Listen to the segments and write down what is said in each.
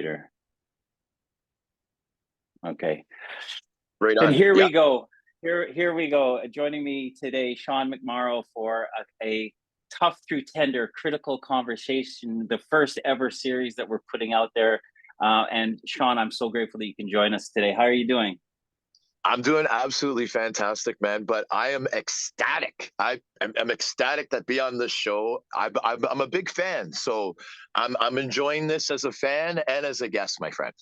later. Okay. Right Then on. here Yeah. we go. Here we go. Joining me today, Sean McMorrow, for a tough through tender critical conversation, the first ever series that we're putting out there. And Sean, I'm so grateful that you can join us today. How are you doing? I'm doing absolutely fantastic, man. But I am ecstatic. I'm ecstatic that be on this show. I'm a big fan, so I'm enjoying this as a fan and as a guest, my friend.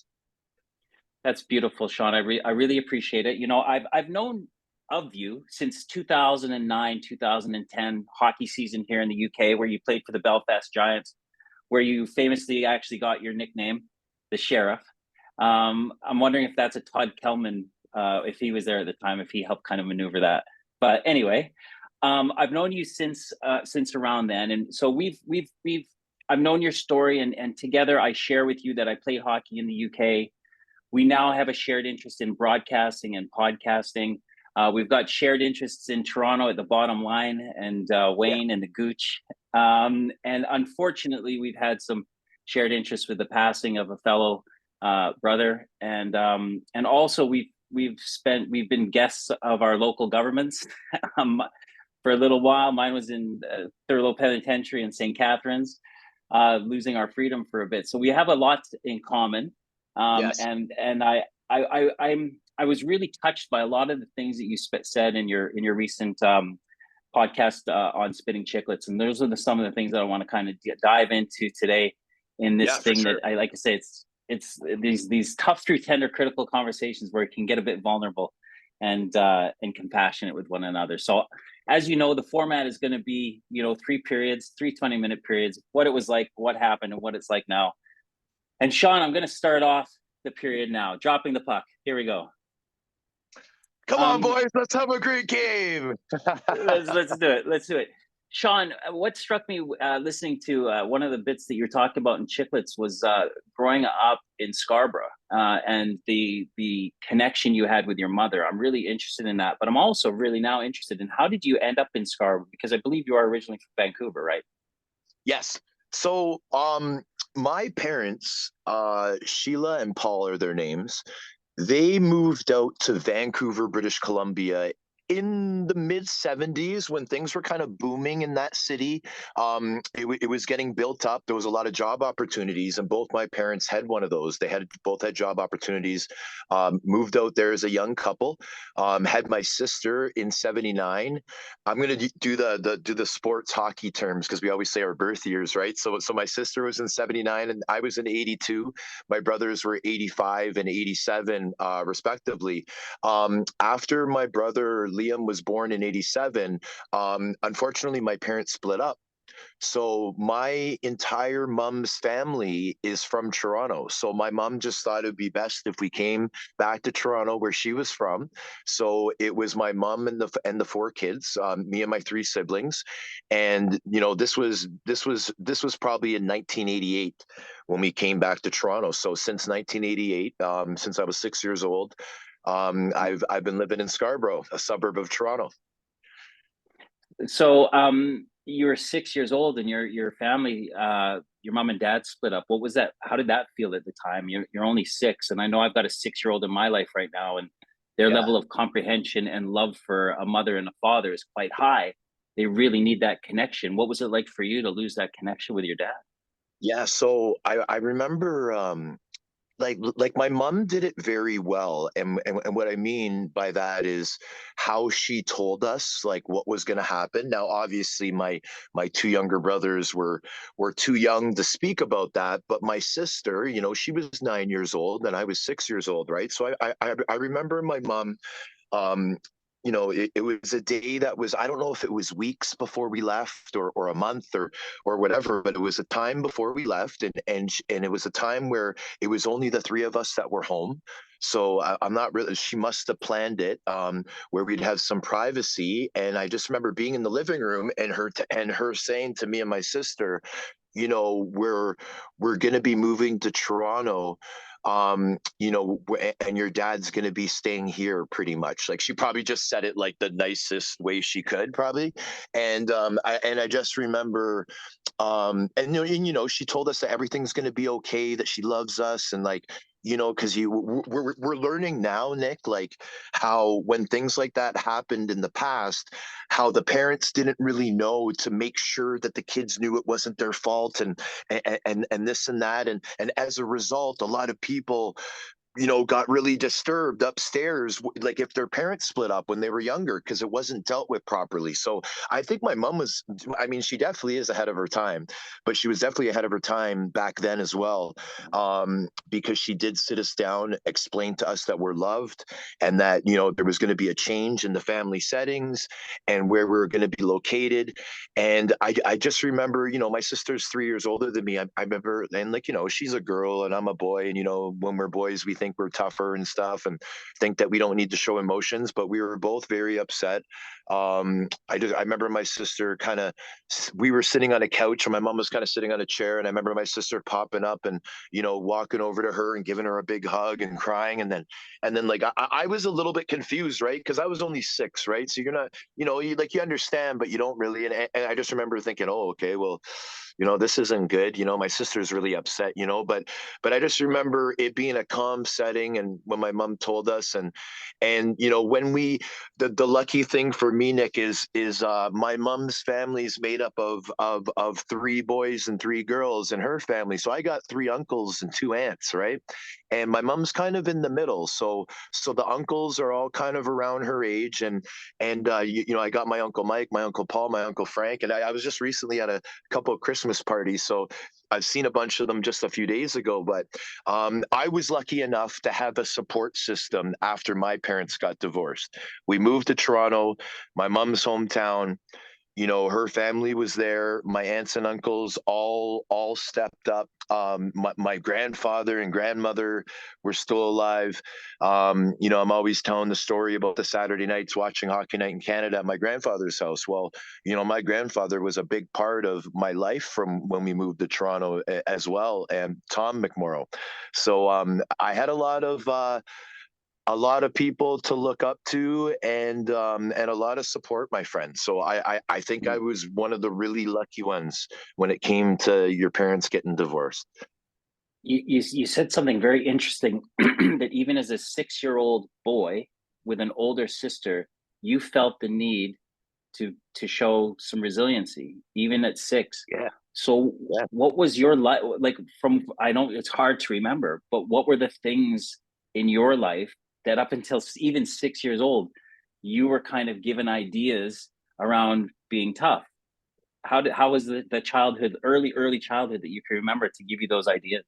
That's beautiful, Sean. I really appreciate it. You know, I've known of you since 2009, 2010 hockey season here in the UK, where you played for the Belfast Giants, where you famously actually got your nickname, the Sheriff. I'm wondering if that's a Todd Kelman, if he was there at the time, if he helped kind of maneuver that. But anyway, I've known you since around then, and so we've I've known your story, and together I share with you that I played hockey in the UK. We now have a shared interest in broadcasting and podcasting. We've got shared interests in Toronto at the Bottom Line and Wayne and the Gooch. And unfortunately, we've had some shared interests with the passing of a fellow brother, and also we've been guests of our local governments for a little while. Mine was in Thurlow Penitentiary in St. Catharines, losing our freedom for a bit. So we have a lot in common. Yes. And I was really touched by a lot of the things that you said in your recent podcast on spitting chicklets, and those are some of the things that I want to kind of dive into today in this Yeah, for thing sure. that I like to say it's these tough through tender critical conversations where it can get a bit vulnerable and compassionate with one another. So as you know, the format is going to be 3 periods, 3 20-minute periods, what it was like, what happened, and what it's like now. And Sean, I'm going to start off the period now, dropping the puck. Here we go. Come on, boys. Let's have a great game. let's do it. Let's do it. Sean, what struck me listening to one of the bits that you're talking about in Chicklets was growing up in Scarborough and the connection you had with your mother. I'm really interested in that, but I'm also really now interested in how did you end up in Scarborough? Because I believe you are originally from Vancouver, right? Yes. So, my parents, Sheila and Paul are their names. They moved out to Vancouver, British Columbia in the mid 70s when things were kind of booming in that city. It was getting built up. There was a lot of job opportunities, and both my parents had one of those. They both had job opportunities. Moved out there as a young couple. Had my sister in '79. I'm going to do the sports hockey terms because we always say our birth years, right? So my sister was in '79 and I was in '82. My brothers were '85 and '87, respectively. After my brother Liam was born in '87, unfortunately, my parents split up. So my entire mom's family is from Toronto. So my mom just thought it would be best if we came back to Toronto, where she was from. So it was my mom and the 4 kids, me and my 3 siblings, and this was probably in 1988 when we came back to Toronto. So since 1988, since I was 6 years old, I've been living in Scarborough, a suburb of Toronto. So you were 6 years old, and your family, your mom and dad split up. What was that? How did that feel at the time? You're only 6, and I know I've got a 6-year-old in my life right now, and their Yeah. level of comprehension and love for a mother and a father is quite high. They really need that connection. What was it like for you to lose that connection with your dad? Yeah, so I remember like my mom did it very well, and what I mean by that is how she told us like what was going to happen. Now obviously my 2 younger brothers were too young to speak about that, but my sister, she was 9 years old and I was 6 years old, right? So I remember my mom, um it was a day that was, I don't know if it was weeks before we left or a month or whatever, but it was a time before we left, and it was a time where it was only the 3 of us that were home. So I'm not really, she must have planned it, where we'd have some privacy. And I just remember being in the living room and her saying to me and my sister, we're going to be moving to Toronto, and your dad's going to be staying here pretty much. Like she probably just said it like the nicest way she could probably. And I just remember, she told us that everything's going to be okay, that she loves us, and like, because we're learning now, Nick, like how when things like that happened in the past, how the parents didn't really know to make sure that the kids knew it wasn't their fault, and this and that, and as a result, a lot of people got really disturbed upstairs, like if their parents split up when they were younger, because it wasn't dealt with properly. So I think my mom was, I mean, she definitely is ahead of her time, but she was definitely ahead of her time back then as well, because she did sit us down, explain to us that we're loved, and that, there was going to be a change in the family settings and where we were going to be located. And I just remember, my sister's 3 years older than me. I remember, and like, she's a girl and I'm a boy. And, when we're boys, we think we're tougher and stuff and think that we don't need to show emotions, but we were both very upset. I remember my sister we were sitting on a couch and my mom was kind of sitting on a chair. And I remember my sister popping up and, walking over to her and giving her a big hug and crying. And then like, I was a little bit confused, right? Cause I was only 6, right? So you're not, you understand, but you don't really. And I just remember thinking, oh, okay, well, this isn't good. My sister's really upset, but I just remember it being a calm setting. And when my mom told us, and when the lucky thing for me, Nick, is my mom's family is made up of 3 boys and 3 girls in her family. So I got 3 uncles and 2 aunts, right? And my mom's kind of in the middle. So the uncles are all kind of around her age, and I got my uncle Mike, my uncle Paul, my uncle Frank, and I was just recently at a couple of Christmas parties, so I've seen a bunch of them just a few days ago. But I was lucky enough to have a support system after my parents got divorced. We moved to Toronto, my mom's hometown. Her family was there. My aunts and uncles all stepped up. My grandfather and grandmother were still alive. I'm always telling the story about the Saturday nights watching Hockey Night in Canada at my grandfather's house. Well, my grandfather was a big part of my life from when we moved to Toronto as well, and Tom McMorrow. So I had a lot of people to look up to, and a lot of support, my friend. So I think I was one of the really lucky ones when it came to your parents getting divorced. You said something very interesting that even as a 6-year-old boy with an older sister, you felt the need to show some resiliency even at 6. Yeah, So yeah. what was your life like? From, I know it's hard to remember, but what were the things in your life that up until even 6 years old, you were kind of given ideas around being tough? How was the childhood, early childhood, that you can remember to give you those ideas?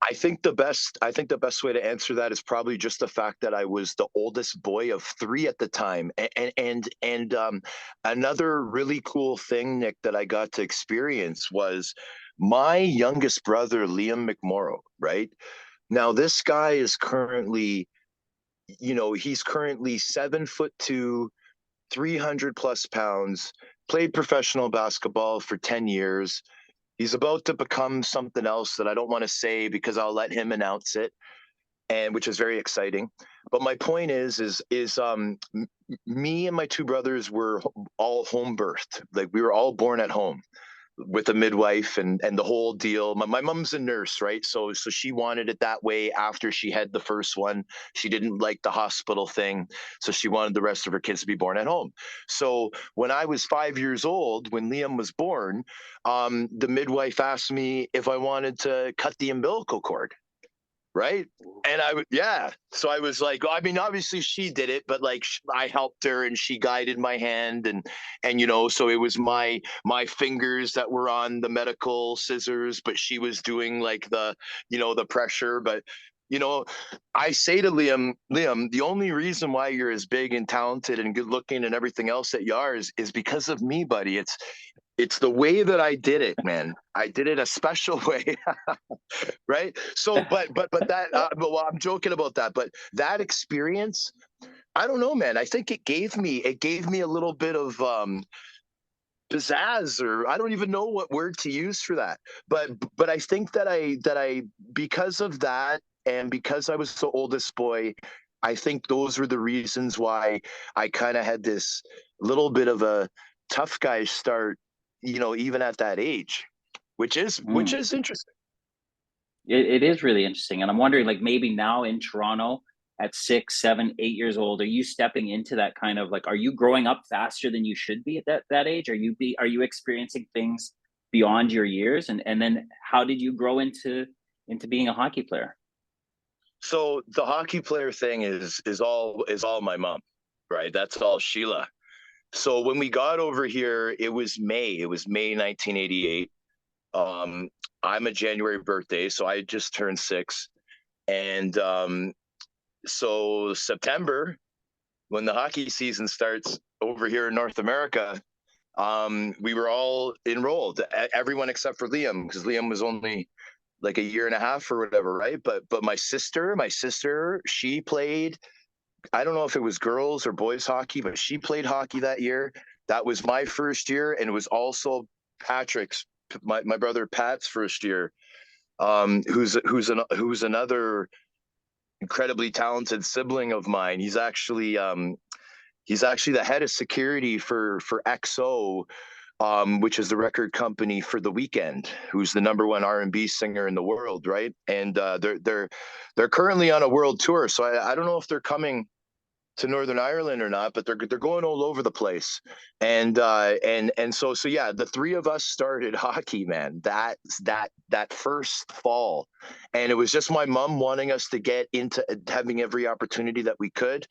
I think the best way to answer that is probably just the fact that I was the oldest boy of 3 at the time. And another really cool thing, Nick, that I got to experience was my youngest brother, Liam McMorrow, right? Now this guy is currently, he's currently 7'2", 300 plus pounds, played professional basketball for 10 years. He's about to become something else that I don't want to say because I'll let him announce it, and which is very exciting. But my point is me and my 2 brothers were all home birthed. Like we were all born at home with a midwife and the whole deal. My mom's a nurse, right? So she wanted it that way after she had the first one. She didn't like the hospital thing, so she wanted the rest of her kids to be born at home. So when I was 5 years old, when Liam was born, the midwife asked me if I wanted to cut the umbilical cord, right? And I would, yeah. So I was like, I mean, obviously she did it, but like I helped her and she guided my hand, and so it was my fingers that were on the medical scissors, but she was doing like the pressure. But you know, I say to Liam, the only reason why you're as big and talented and good looking and everything else that you are is because of me, buddy. It's the way that I did it, man. I did it a special way. Right? So, but that, but well, I'm joking about that. But that experience, I don't know, man. I think it gave me a little bit of pizzazz, or I don't even know what word to use for that. But I think that I because of that, and because I was the oldest boy, I think those were the reasons why I kind of had this little bit of a tough guy start, even at that age, which Mm. is interesting. It is really interesting, and I'm wondering, like, maybe now in Toronto at 6, 7, 8 years old, are you stepping into that kind of like, are you growing up faster than you should be at that age? Are you experiencing things beyond your years? And then how did you grow into being a hockey player? So the hockey player thing is all my mom, right? That's all Sheila. So when we got over here, it was May. It was May 1988. Um, I'm a January birthday, so I just turned 6. And so September, when the hockey season starts over here in North America, we were all enrolled, everyone except for Liam, because Liam was only like a year and a half or whatever, right? But my sister, she played. I don't know if it was girls or boys hockey, but she played hockey that year. That was my first year, and it was also Patrick's, my brother Pat's first year. Who's another incredibly talented sibling of mine. He's actually the head of security for XO, which is the record company for The Weeknd, who's the number one R&B singer in the world, right? And they're currently on a world tour, so I don't know if they're coming to Northern Ireland or not, but they're going all over the place. And so yeah, the three of us started hockey, man. That first fall, and it was just my mom wanting us to get into having every opportunity that we could.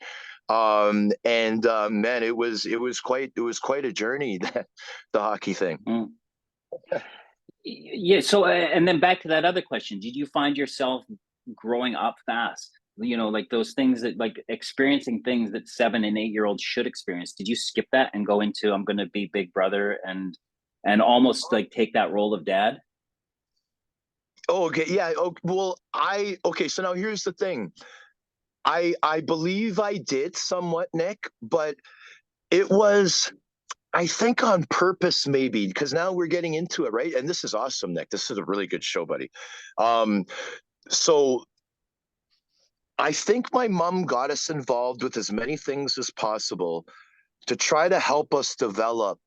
And Man, it was quite a journey, the hockey thing. Mm. Yeah. So, and then back to that other question: did you find yourself growing up fast? Like those things that, like, experiencing things that 7 and 8 year olds should experience. Did you skip that and go into, I'm going to be big brother, and almost like take that role of dad? Oh, okay, yeah. Oh, well, I okay. So now here's the thing. I believe I did somewhat, Nick, but it was, I think, on purpose, maybe, because now we're getting into it, right? And this is awesome, Nick. This is a really good show, buddy. Um, so I think my mom got us involved with as many things as possible to try to help us develop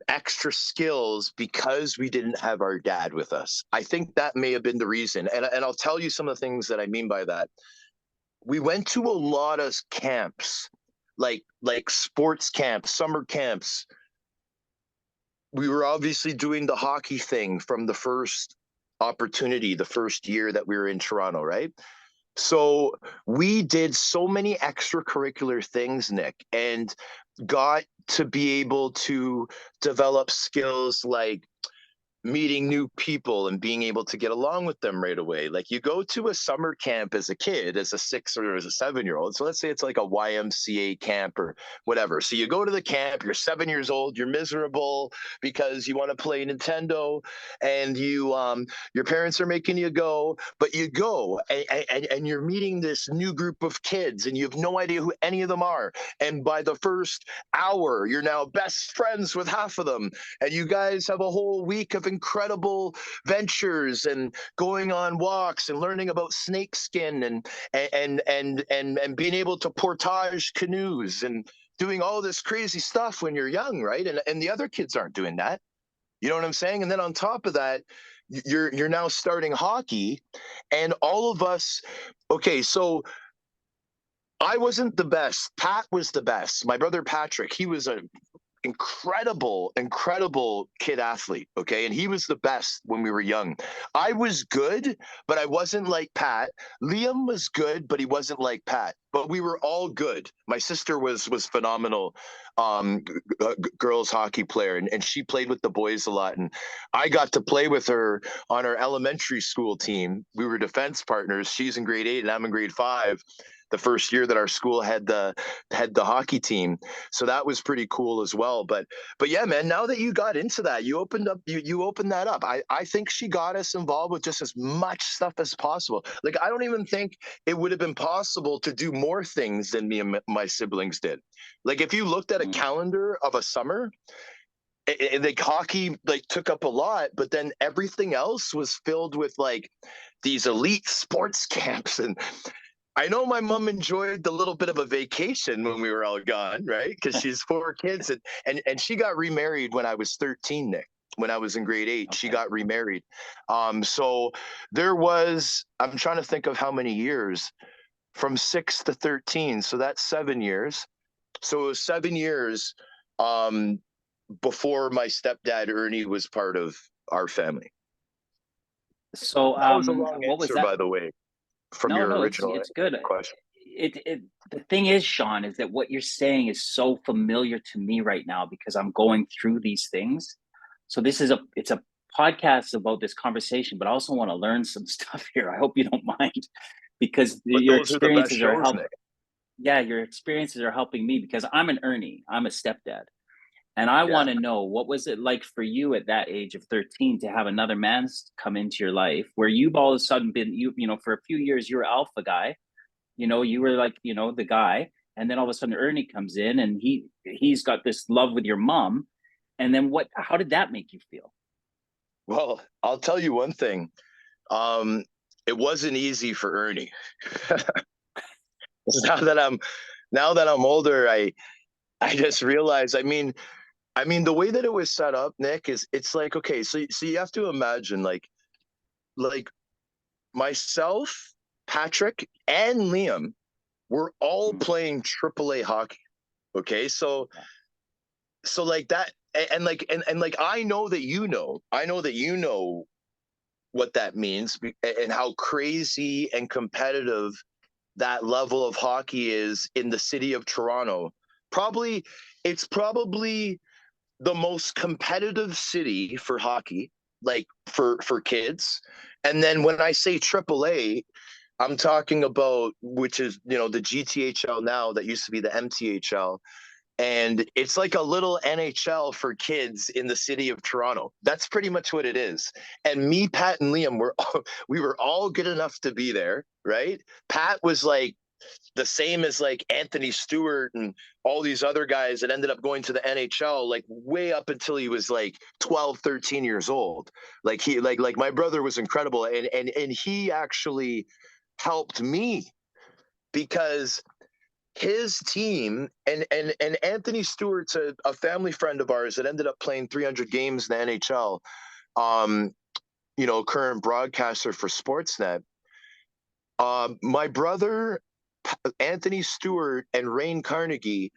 extra skills because we didn't have our dad with us. I think that may have been the reason. And I'll tell you some of the things that I mean by that. We went to a lot of camps, like sports camps, summer camps. We were obviously doing the hockey thing from the first opportunity, the first year that we were in Toronto, right? So we did so many extracurricular things, Nick, and got to be able to develop skills like meeting new people and being able to get along with them right away. Like, you go to a summer camp as a kid, as a 6 or as a 7 year old. So let's say it's like a YMCA camp or whatever. So you go to the camp, you're 7 years old, you're miserable because you want to play Nintendo, and your parents are making you go, but you go, and you're meeting this new group of kids, and you have no idea who any of them are. And by the first hour, you're now best friends with half of them, and you guys have a whole week of incredible ventures and going on walks and learning about snakeskin and being able to portage canoes and doing all this crazy stuff when you're young, right? And the other kids aren't doing that. You know what I'm saying? And then on top of that, you're now starting hockey, and all of us. Okay, so I wasn't the best. Pat was the best. My brother Patrick, he was a incredible kid athlete. Okay. And he was the best when we were young. I was good, but I wasn't like Pat. Liam was good, but he wasn't like Pat. But we were all good. My sister was phenomenal, girls hockey player, and she played with the boys a lot. And I got to play with her on our elementary school team. We were defense partners. She's in grade 8 and I'm in grade 5. The first year that our school had the hockey team, so that was pretty cool as well. But yeah, man, now that you got into that, you opened that up. I think she got us involved with just as much stuff as possible. Like, I don't even think it would have been possible to do more things than me and my siblings did. Like, if you looked at a Mm. calendar of a summer, and like hockey like took up a lot, but then everything else was filled with like these elite sports camps. And I know my mom enjoyed the little bit of a vacation when we were all gone, right? Because she's 4 kids, and she got remarried when I was 13, Nick. When I was in grade 8, she Okay. got remarried. So there was, I'm trying to think of how many years, from 6 to 13. So that's 7 years. So it was 7 years um, before my stepdad Ernie was part of our family. So, That was a long what was answer, that? by the way, from No, your no, original it's good. question. The thing is, Sean, is that what you're saying is so familiar to me right now because I'm going through these things. So it's a podcast about this conversation, but I also want to learn some stuff here. I hope you don't mind because But your those are the best experiences are shows, help. Nick. Yeah, your experiences are helping me because I'm an Ernie. I'm a stepdad. And I Yeah. want to know what was it like for you at that age of 13 to have another man come into your life where you've all of a sudden been you know for a few years you were alpha guy, you were like the guy, and then all of a sudden Ernie comes in and he's got this love with your mom, and then how did that make you feel? Well, I'll tell you one thing. Um, it wasn't easy for Ernie. now that I'm now that I'm older, I just realized. I mean, the way that it was set up, Nick, is it's like, okay, so you have to imagine like myself, Patrick, and Liam were all Mm, playing AAA hockey. Okay, yeah. so like that, and like I know that you know what that means, and how crazy and competitive that level of hockey is in the city of Toronto. Probably, it's probably the most competitive city for hockey, like for kids. And then when I say AAA, I'm talking about, which is the GTHL now, that used to be the MTHL, and it's like a little NHL for kids in the city of Toronto. That's pretty much what it is. And me, Pat, and Liam we were all good enough to be there, right? Pat was like the same as like Anthony Stewart and all these other guys that ended up going to the NHL, like way up until he was like 12, 13 years old. Like he like my brother was incredible, and he actually helped me because his team, and Anthony Stewart's a family friend of ours that ended up playing 300 games in the NHL. Um, current broadcaster for Sportsnet. My brother Anthony Stewart and Rain Carnegie,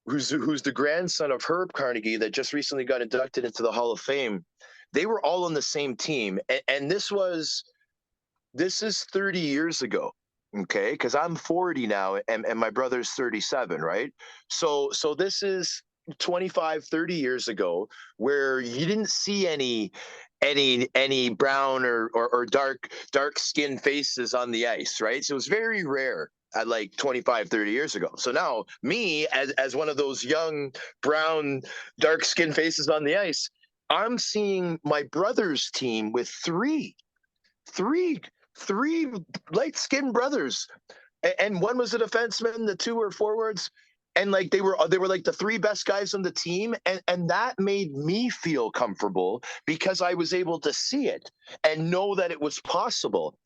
who's the grandson of Herb Carnegie that just recently got inducted into the Hall of Fame. They were all on the same team, and this is 30 years ago. Okay, because I'm 40 now, and my brother's 37, right? So this is 25, 30 years ago, where you didn't see any brown or dark skinned faces on the ice, right? So it was very rare at like 25, 30 years ago. So now me, as one of those young brown dark skinned faces on the ice, I'm seeing my brother's team with three three light skinned brothers, and one was a defenseman, the two were forwards, and like they were like the three best guys on the team, and that made me feel comfortable because I was able to see it and know that it was possible,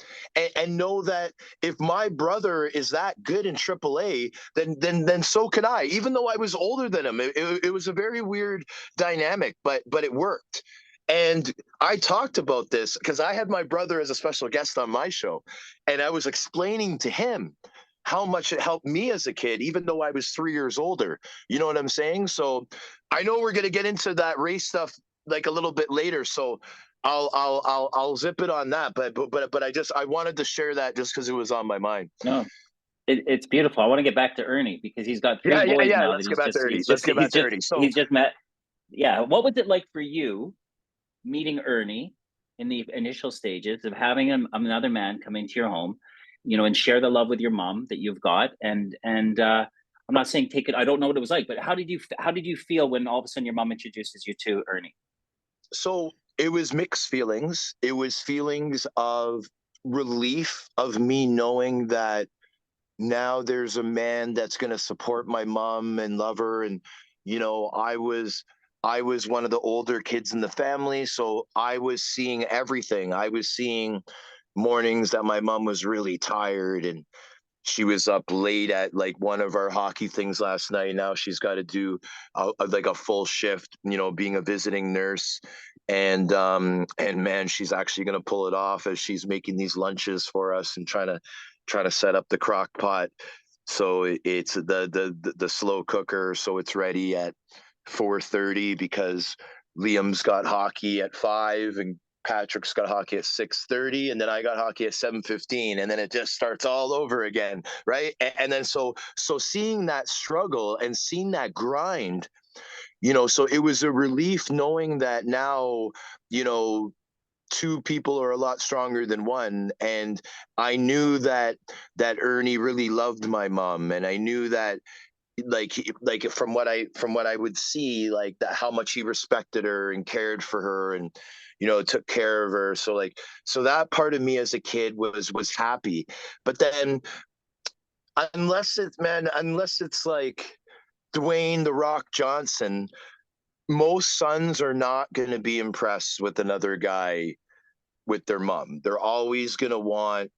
and know that if my brother is that good in AAA, then so can I, even though I was older than him. It was a very weird dynamic, but it worked. And I talked about this because I had my brother as a special guest on my show, and I was explaining to him how much it helped me as a kid, even though I was 3 years older. You know what I'm saying? So I know we're gonna get into that race stuff like a little bit later. So I'll zip it on that. But I wanted to share that just because it was on my mind. No, it's beautiful. I want to get back to Ernie because he's got three boys Yeah. now that Let's get back to Ernie. Let's get back to Ernie. So he's just met. Yeah, what was it like for you meeting Ernie in the initial stages of having another man come into your home, and share the love with your mom that you've got, and I'm not saying take it. I don't know what it was like, but how did you feel when all of a sudden your mom introduces you to Ernie? so it was mixed feelings. It was feelings of relief of me knowing that now there's a man that's going to support my mom and love her. And I was I was one of the older kids in the family, so I was seeing everything. I was seeing mornings that my mom was really tired and she was up late at like one of our hockey things last night. Now she's got to do like a full shift, being a visiting nurse. And man, she's actually going to pull it off as she's making these lunches for us and trying to set up the crock pot. So it's the slow cooker, so it's ready at 4:30 because Liam's got hockey at 5 and Patrick's got hockey at 6:30, and then I got hockey at 7:15, and then it just starts all over again, right? And then so seeing that struggle and seeing that grind, so it was a relief knowing that now, you know, two people are a lot stronger than one. And I knew that Ernie really loved my mom, and I knew that like from what I would see, like that how much he respected her and cared for her and took care of her. So that part of me as a kid was happy. But then unless it's like Dwayne the Rock Johnson, most sons are not going to be impressed with another guy with their mom. They're always going to want,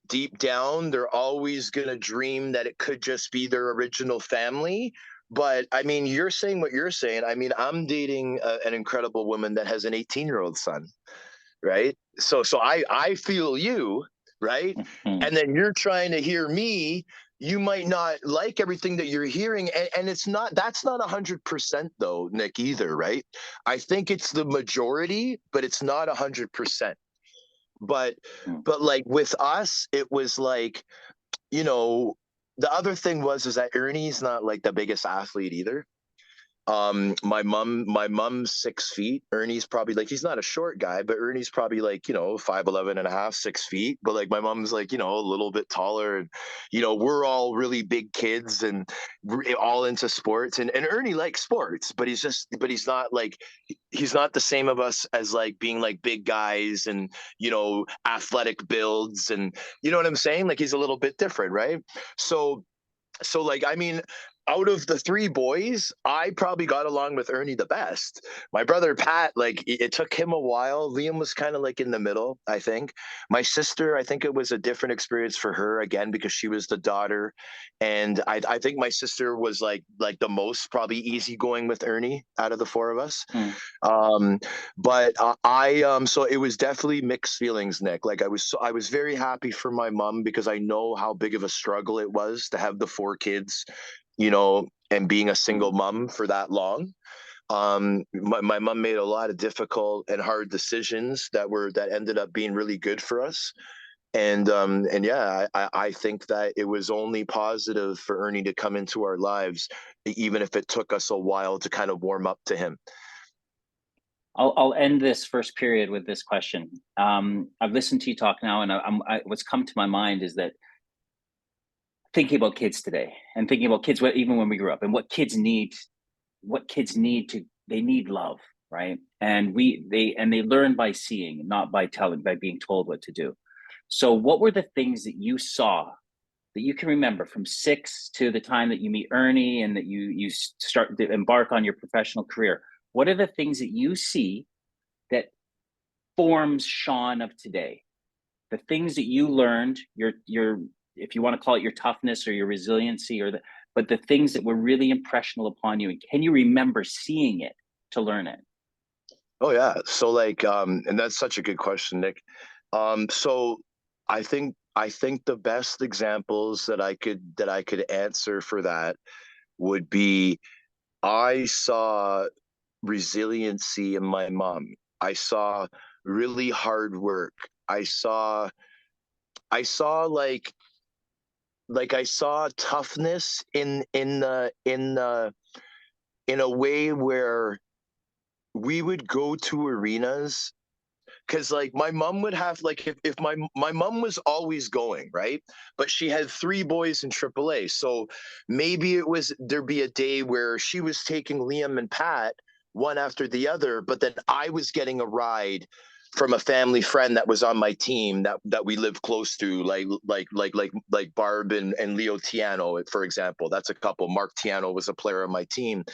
deep down, they're always going to dream that it could just be their original family. But I mean, you're saying what you're saying. I mean, I'm dating an incredible woman that has an 18-year-old son, right? So I feel you, right? Mhm. And then you're trying to hear me. You might not like everything that you're hearing, and it's not that's not 100% though, Nick, either, right? I think it's the majority, but it's not 100%. But Mhm. but like with us, it was like, you know, the other thing is that Ernie's not like the biggest athlete either. My mom's 6 feet. Ernie's probably like, he's not a short guy, but Ernie's probably like, 5'11" and a half, 6 feet. But like my mom's like, a little bit taller. And, we're all really big kids and we're all into sports. And Ernie likes sports, but he's not like, he's not the same of us as like being like big guys and, athletic builds. And you know what I'm saying? Like he's a little bit different, right? So like, I mean, out of the three boys, I probably got along with Ernie the best. My brother Pat, like it took him a while. Liam was kind of like in the middle, I think. My sister, I think it was a different experience for her again because she was the daughter, and I think my sister was like the most probably easygoing with Ernie out of the four of us. Mhm. Um, but so it was definitely mixed feelings, Nick. Like I was very happy for my mom because I know how big of a struggle it was to have the four kids, and being a single mom for that long. My mom made a lot of difficult and hard decisions that ended up being really good for us. And yeah, I think that it was only positive for Ernie to come into our lives, even if it took us a while to kind of warm up to him. I'll end this first period with this question. I've listened to you talk now, and what's come to my mind is that thinking about kids today, and thinking about kids even when we grew up, and what kids need to they need love, right? And they learn by seeing, not by telling, by being told what to do. So, what were the things that you saw that you can remember from 6 to the time that you meet Ernie and that you start to embark on your professional career? What are the things that you see that forms Sean of today? The things that you learned, your if you want to call it your toughness or your resiliency, but the things that were really impressional upon you, and can you remember seeing it to learn it? Oh yeah. So like, and that's such a good question, Nick. So I think the best examples that I could answer for that would be I saw resiliency in my mom. I saw really hard work. I saw like I saw toughness in a way where we would go to arenas because like my mom would have like if my mom was always going right, but she had three boys in AAA, so maybe there'd be a day where she was taking Liam and Pat one after the other, but then I was getting a ride from a family friend that was on my team that we live close to, like Barb and Leo Tiano, for example. That's a couple. Mark Tiano was a player on my team.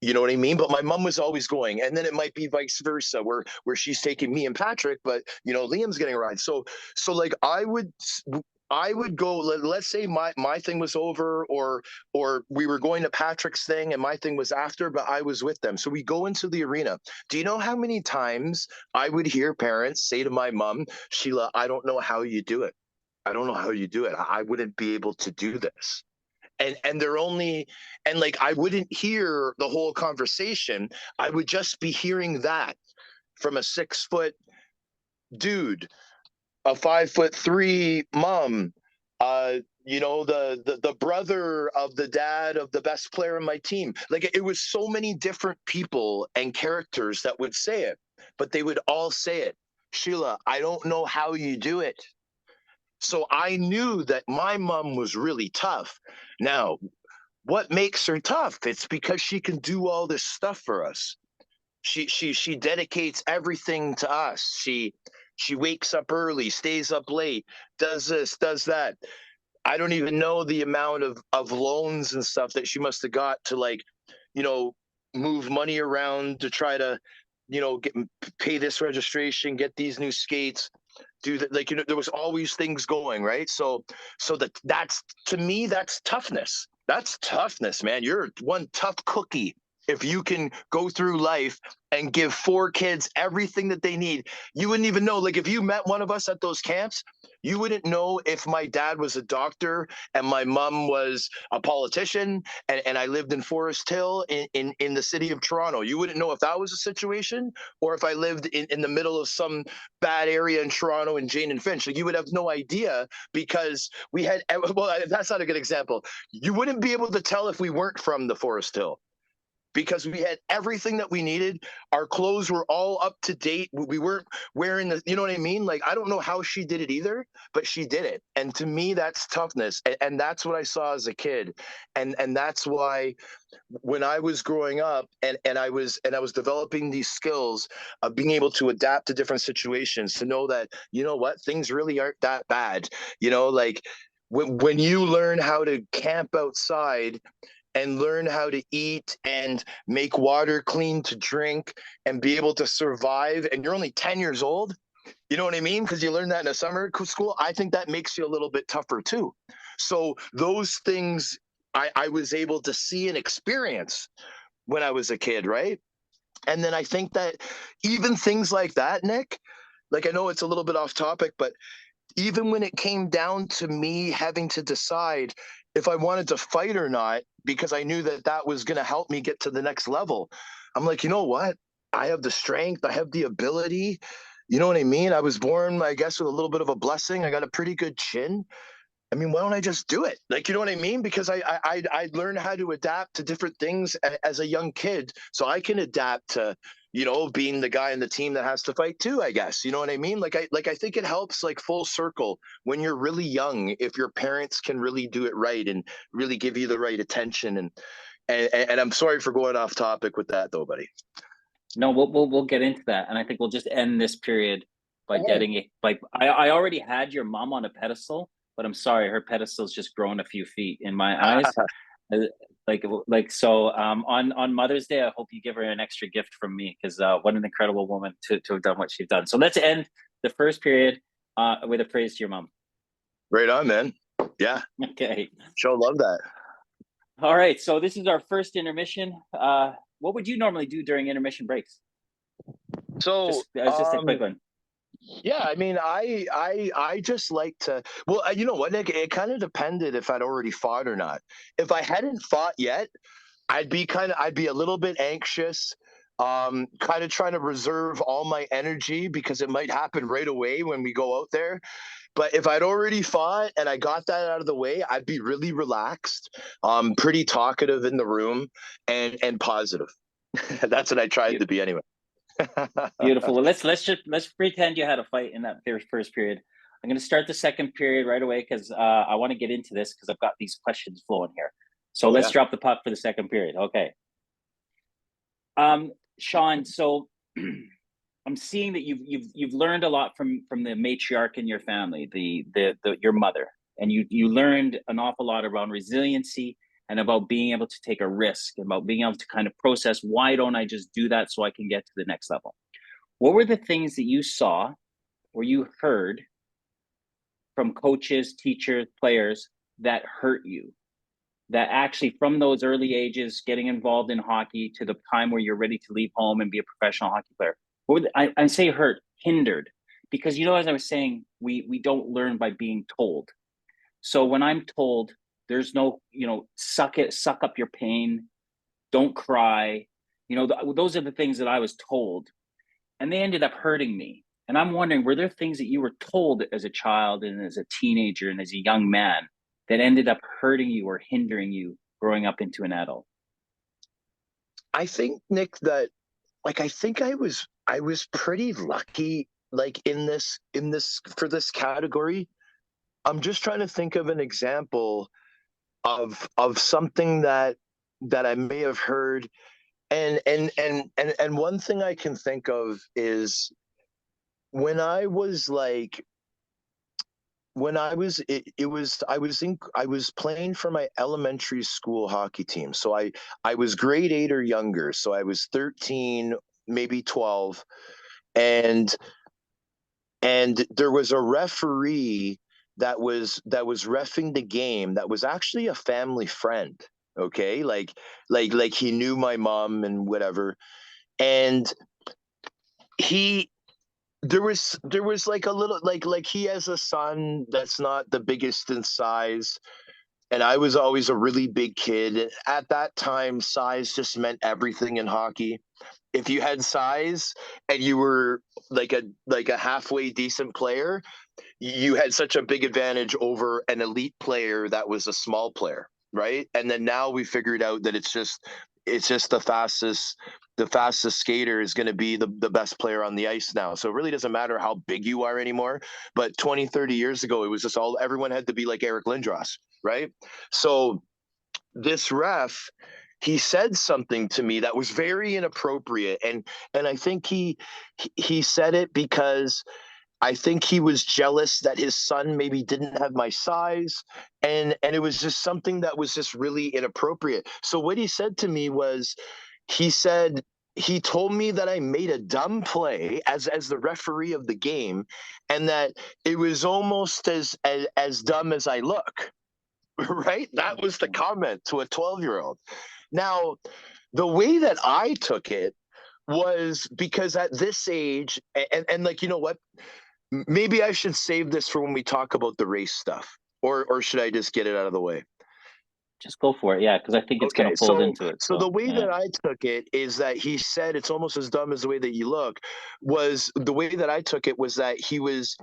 You know what I mean? But my mom was always going, and then it might be vice versa, where she's taking me and Patrick, but Liam's getting a ride. So like I would go. Let's say my thing was over, or we were going to Patrick's thing, and my thing was after, but I was with them. So we go into the arena. Do you know how many times I would hear parents say to my mom, Sheila, I don't know how you do it. I don't know how you do it. I wouldn't be able to do this. And they're only, and like I wouldn't hear the whole conversation. I would just be hearing that from a 6 foot dude, a 5'3" mom, the brother of the dad of the best player on my team. Like it was so many different people and characters that would say it, but they would all say it. Sheila, I don't know how you do it. So I knew that my mom was really tough. Now, what makes her tough? It's because she can do all this stuff for us. She dedicates everything to us. She wakes up early, stays up late, does this, does that. I don't even know the amount of loans and stuff that she must have got to, like, move money around to try to, pay this registration, get these new skates, do that. Like, there was always things going, right? So that's, to me, that's toughness. That's toughness, man. You're one tough cookie if you can go through life and give 4 kids everything that they need. You wouldn't even know. Like, if you met one of us at those camps, you wouldn't know if my dad was a doctor and my mom was a politician, and I lived in Forest Hill in the city of Toronto. You wouldn't know if that was a situation, or if I lived in the middle of some bad area in Toronto in Jane and Finch. Like, you would have no idea, because we had, well, that's not a good example. You wouldn't be able to tell if we weren't from the Forest Hill, because we had everything that we needed. Our clothes were all up to date. We weren't wearing you know what I mean? Like, I don't know how she did it either, but she did it. And to me, that's toughness. And that's what I saw as a kid. And that's why when I was growing up, and I was developing these skills of being able to adapt to different situations, to know that, things really aren't that bad. Like, when you learn how to camp outside and learn how to eat and make water clean to drink and be able to survive, and you're only 10 years old, you know what I mean? Because you learn that in a summer school. I think that makes you a little bit tougher too. So those things I was able to see and experience when I was a kid, right? And then I think that even things like that, Nick, like, I know it's a little bit off topic, but even when it came down to me having to decide if I wanted to fight or not, because I knew that that was going to help me get to the next level, I'm like, you know what? I have the strength, I have the ability. You know what I mean? I was born, I guess, with a little bit of a blessing. I got a pretty good chin. I mean, why don't I just do it? Like, you know what I mean? Because I learned how to adapt to different things as a young kid, so I can adapt to, being the guy in the team that has to fight too, I guess. You know what I mean? Like, I think it helps, like, full circle when you're really young, if your parents can really do it right and really give you the right attention. And I'm sorry for going off topic with that, though, buddy. No, we'll get into that, and I think we'll just end this period by getting it. Like, I already had your mom on a pedestal, but I'm sorry, her pedestal's just grown a few feet in my eyes. So on Mother's Day, I hope you give her an extra gift from me, because what an incredible woman to have done what she's done. So let's end the first period with a praise to your mom. Right on, man. Yeah. Okay. Sure, love that. All right. So this is our first intermission. What would you normally do during intermission breaks? So just a quick one. Yeah, I mean, I just like to. Well, you know what, Nick? It kind of depended if I'd already fought or not. If I hadn't fought yet, I'd be a little bit anxious, kind of trying to reserve all my energy, because it might happen right away when we go out there. But if I'd already fought and I got that out of the way, I'd be really relaxed, pretty talkative in the room, and positive. That's what I tried to be anyway. Beautiful. Well, let's pretend you had a fight in that first period. I'm going to start the second period right away, because I want to get into this, because I've got these questions flowing here. So let's drop the puck for the second period. Okay. Sean, so I'm seeing that you've learned a lot from the matriarch in your family, your mother, and you learned an awful lot around resiliency and about being able to take a risk, about being able to kind of process, why don't I just do that so I can get to the next level? What were the things that you saw or you heard from coaches, teachers, players that hurt you? That actually, from those early ages, getting involved in hockey to the time where you're ready to leave home and be a professional hockey player, I say hurt, hindered, because as I was saying, we don't learn by being told. So when I'm told, there's no, suck up your pain, don't cry, those are the things that I was told, and they ended up hurting me. And I'm wondering, were there things that you were told as a child and as a teenager and as a young man that ended up hurting you or hindering you growing up into an adult? I think, Nick, that I think I was pretty lucky, in this for this category. I'm just trying to think of an example of something that I may have heard. And one thing I can think of is when I was like when I was it was I was playing for my elementary school hockey team. So I was grade 8 or younger. So I was 13, maybe 12, and there was a referee that was reffing the game that was actually a family friend. Okay, like he knew my mom and whatever, and he there was like a little like he has a son that's not the biggest in size, and I was always a really big kid. At that time, size just meant everything in hockey. If you had size and you were like a halfway decent player, you had such a big advantage over an elite player that was a small player, right? And then now we figured out that it's just the fastest skater is going to be the best player on the ice now. So it really doesn't matter how big you are anymore. But 20, 30 years ago, it was just everyone had to be like Eric Lindros, right? So this ref, he said something to me that was very inappropriate, and I think he said it because I think he was jealous that his son maybe didn't have my size, and it was just something that was just really inappropriate. So what he said to me was, he said he told me that I made a dumb play as the referee of the game, and that it was almost as dumb as I look. Right? That was the comment to a 12-year-old. Now, the way that I took it was because at this age, and like, you know what? Maybe I should save this for when we talk about the race stuff, or should I just get it out of the way? Just go for it, yeah, because I think it's going Okay, to fold so into it. so So the way yeah. that I took it is that he said it's almost as dumb as the way that you look. Was the way that I took it was that he was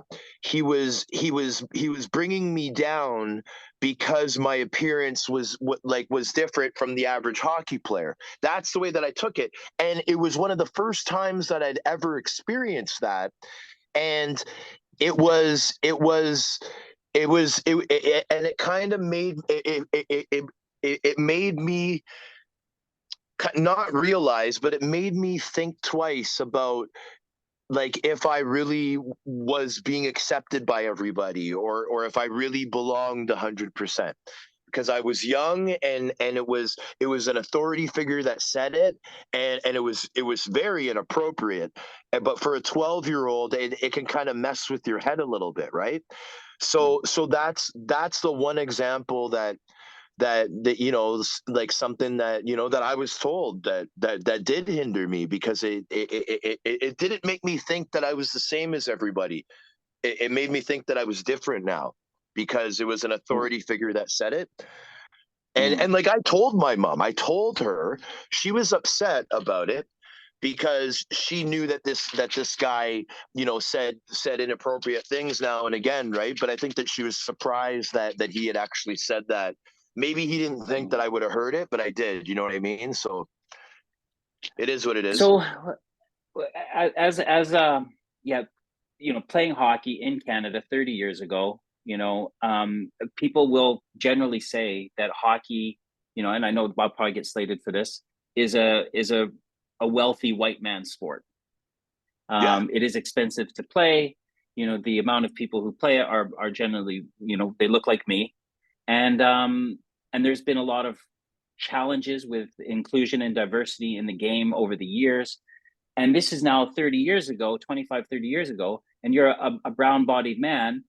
bringing me down because my appearance was different from the average hockey player. That's the way that I took it, and it was one of the first times that I'd ever experienced that, and it was and it kind of made it made me not realize, but it made me think twice about, like, if I really was being accepted by everybody, or if I really belonged 100%, because I was young, and it was an authority figure that said it, and it was very inappropriate. But for a 12-year-old, it can kind of mess with your head a little bit, right? So that's the one example that like something that I was told that did hinder me, because it didn't make me think that I was the same as everybody. It made me think that I was different now, because it was an authority figure that said it. and Mm. and like, I told her, she was upset about it, because she knew that this guy, said inappropriate things now and again, right? But I think that she was surprised that he had actually said that. Maybe he didn't think that I would have heard it, but I did. You know what I mean? So it is what it is. So as yeah, playing hockey in Canada 30 years ago, people will generally say that hockey, and I know Bob probably gets slated for this, is a wealthy white man sport. Yeah. It is expensive to play. The amount of people who play it are generally, they look like me, and there's been a lot of challenges with inclusion and diversity in the game over the years. And this is now 30 years ago, 25, 30 years ago, and you're a brown bodied man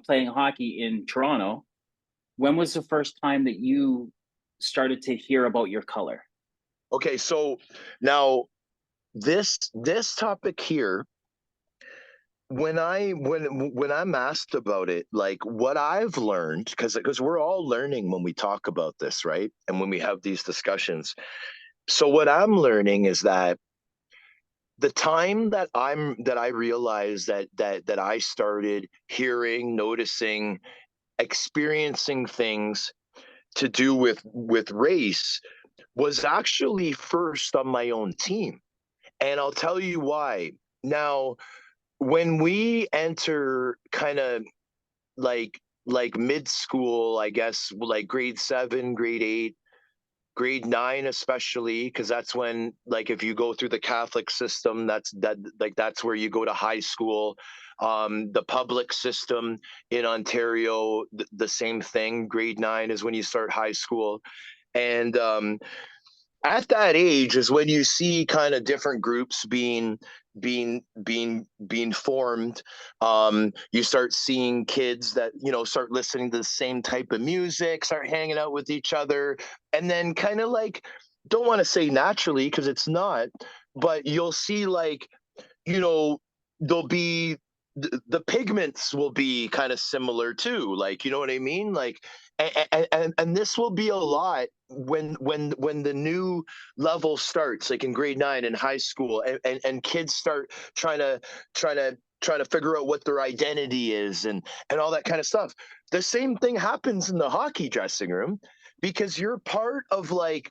playing hockey in Toronto. When was the first time that you started to hear about your color? Okay, so now this topic here, when I'm asked about it, like what I've learned, because we're all learning when we talk about this, right? And when we have these discussions. So what I'm learning is that the time that I realized that I started hearing, noticing, experiencing things to do with race was actually first on my own team. And I'll tell you why. Now, when we enter kind of like mid school, I guess, like grade 7, grade 8, grade 9 especially, because that's when, like, if you go through the Catholic system, that's where you go to high school. The public system in Ontario, the same thing. Grade 9 is when you start high school. And at that age is when you see kind of different groups being formed. You start seeing kids that start listening to the same type of music, start hanging out with each other, and then kind of like, don't want to say naturally because it's not, but you'll see, like, there'll be the pigments will be kind of similar too, like, you know what I mean, like, and this will be a lot when the new level starts, like in grade 9 in high school, and kids start trying to figure out what their identity is, and all that kind of stuff. The same thing happens in the hockey dressing room, because you're part of, like,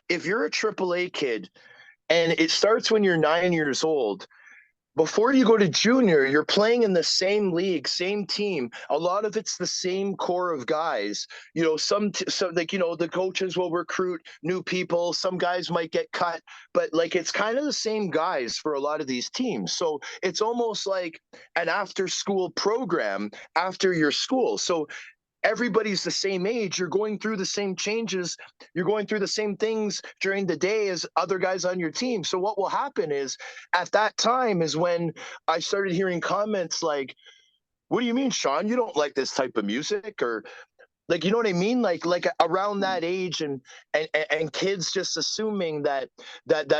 if you're a AAA kid and it starts when you're 9 years old, before you go to junior, you're playing in the same league, same team. A lot of it's the same core of guys. Some like, the coaches will recruit new people. Some guys might get cut, but like, it's kind of the same guys for a lot of these teams. So it's almost like an after school program after your school. So everybody's the same age. You're going through the same changes. You're going through the same things during the day as other guys on your team. So what will happen is, at that time is when I started hearing comments like, "What do you mean, Sean? You don't like this type of music?" Or, like, you know what I mean? Like around that age, and kids just assuming that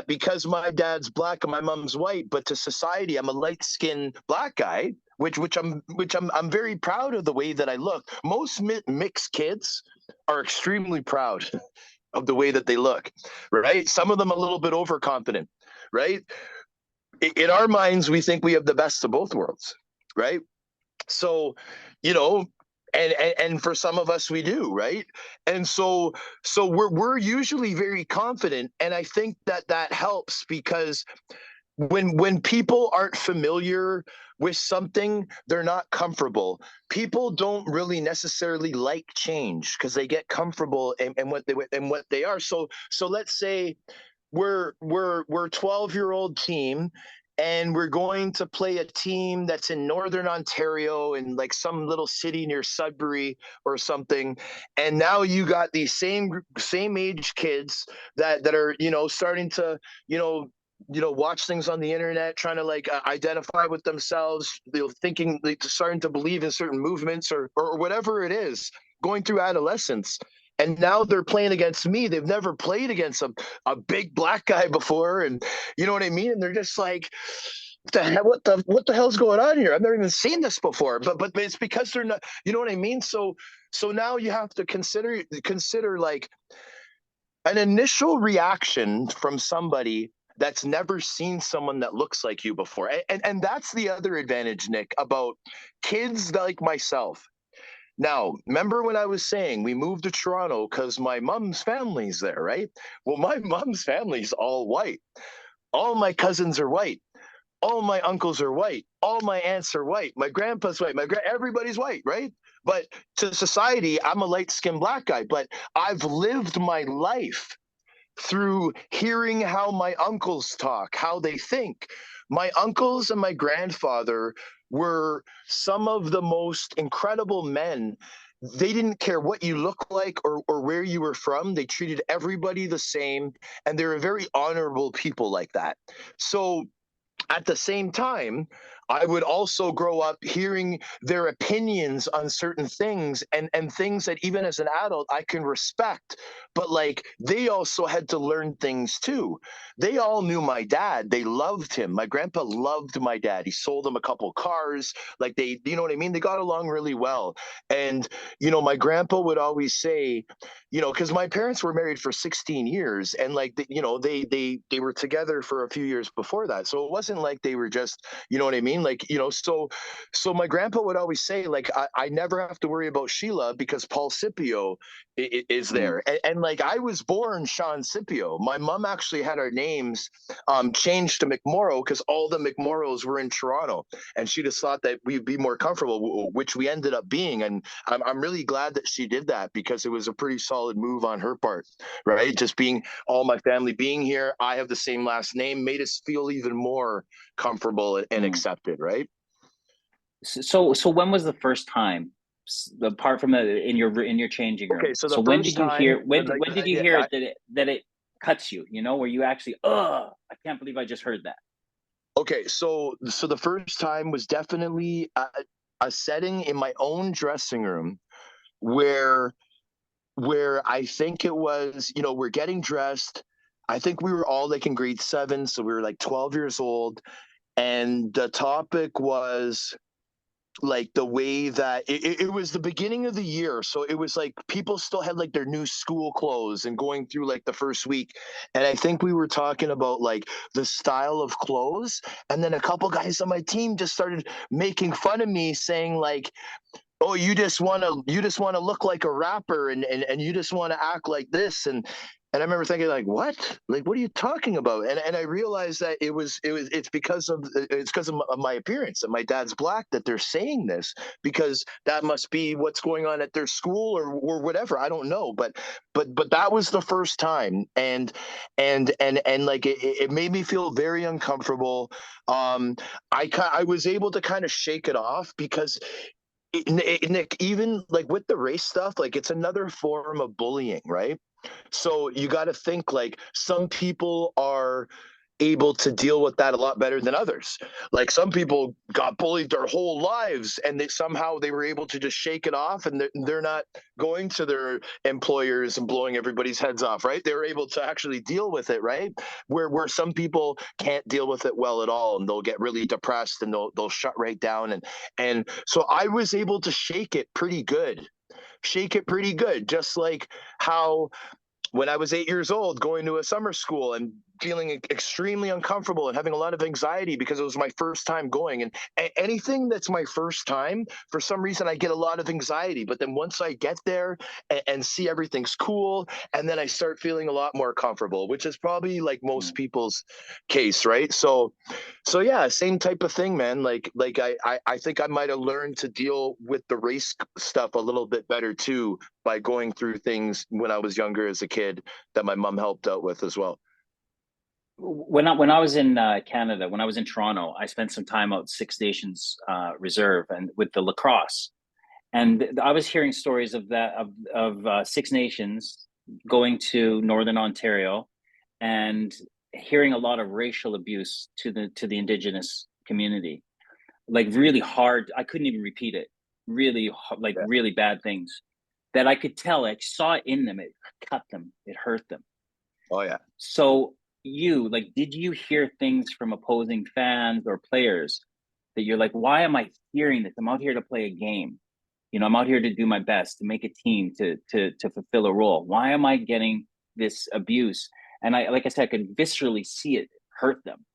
because my dad's black and my mom's white, but to society I'm a light-skinned black guy, which I'm very proud of the way that I look. Most mixed kids are extremely proud of the way that they look, right? Some of them a little bit overconfident, right? In our minds, we think we have the best of both worlds, right? So, you know, and for some of us we do, right? And so we're usually very confident, and I think that helps, because when people aren't familiar with something, they're not comfortable. People don't really necessarily like change because they get comfortable in what they are. So let's say we're 12-year-old team, and we're going to play a team that's in northern Ontario, in like some little city near Sudbury or something. And now you got these same age kids that are starting to watch things on the internet, trying to like identify with themselves, thinking, like, starting to believe in certain movements, or whatever it is, going through adolescence. And now they're playing against me. They've never played against a big black guy before, and you know what I mean. And they're just like, what the hell's going on here? I've never even seen this before. But it's because they're not. You know what I mean? So now you have to consider like an initial reaction from somebody that's never seen someone that looks like you before. And that's the other advantage, Nick, about kids like myself. Now, remember when I was saying we moved to Toronto because my mom's family's there, right? Well, my mom's family's all white. All my cousins are white. All my uncles are white. All my aunts are white. My grandpa's white. Everybody's white, right? But to society, I'm a light-skinned black guy. But I've lived my life through hearing how my uncles talk, how they think. My uncles and my grandfather were some of the most incredible men they didn't care what you look like or where you were from. They treated everybody the same, and they were very honorable people like that. So at the same time, I would also grow up hearing their opinions on certain things, and things that even as an adult I can respect. But like, they also had to learn things too. They all knew my dad. They loved him. My grandpa loved my dad. He sold them a couple cars. Like, they, you know what I mean? They got along really well. And, my grandpa would always say, because my parents were married for 16 years, and like, they were together for a few years before that. So it wasn't like they were just, you know what I mean? Like, so my grandpa would always say, like, I never have to worry about Sheila because Paul Scipio is Mm. there. And like, I was born Sean Scipio. My mom actually had our names changed to McMorrow because all the McMorrows were in Toronto, and she just thought that we'd be more comfortable, which we ended up being. And I'm really glad that she did that, because it was a pretty solid move on her part, right? Just being all my family being here, I have the same last name, made us feel even more comfortable and Mm. accepted, right? So when was the first time, apart from in your changing Okay, room? so the So when first did you time, hear when like, when did you hear it that it cuts you? Where you actually, I can't believe I just heard that. okay, so the first time was definitely a setting in my own dressing room where I think it was, we're getting dressed. I think we were all like in grade 7, so we were like 12 years old, and the topic was like the way that it was the beginning of the year, so it was like people still had like their new school clothes and going through like the first week. And I think we were talking about like the style of clothes, and then a couple guys on my team just started making fun of me, saying like, oh, you just want to look like a rapper, and you just want to act like this. And I remember thinking, like, what are you talking about? And I realized that it's because of my appearance, and my dad's black, that they're saying this, because that must be what's going on at their school, or whatever. I don't know, but that was the first time. And like, it made me feel very uncomfortable. I was able to kind of shake it off, because Nick, even like with the race stuff, like, it's another form of bullying, right? So you got to think, like, some people are able to deal with that a lot better than others. Like, some people got bullied their whole lives, and they were able to just shake it off, and they're not going to their employers and blowing everybody's heads off, right? They're able to actually deal with it, right? Where some people can't deal with it well at all, and they'll get really depressed, and they'll shut right down. And so I was able to shake it pretty good, just like how when I was 8 years old, going to a summer school and feeling extremely uncomfortable and having a lot of anxiety because it was my first time going. And anything that's my first time, for some reason, I get a lot of anxiety. But then once I get there and see everything's cool, and then I start feeling a lot more comfortable, which is probably like most Mm. people's case, right? So yeah, same type of thing, man. Like I think I might have learned to deal with the race stuff a little bit better too, by going through things when I was younger as a kid, that my mom helped out with as well. When I was in Canada, when I was in Toronto, I spent some time out Six Nations Reserve and with the lacrosse, and I was hearing stories of that of Six Nations going to Northern Ontario, and hearing a lot of racial abuse to the Indigenous community, like really hard. I couldn't even repeat it. Really, like Yeah. really bad things that I could tell. I saw it in them. It cut them. It hurt them. Oh yeah. So did you hear things from opposing fans or players that you're like, why am I hearing this? I'm out here to play a game. I'm out here to do my best to make a team, to fulfill a role. Why am I getting this abuse? And like I said, I could viscerally see it hurt them.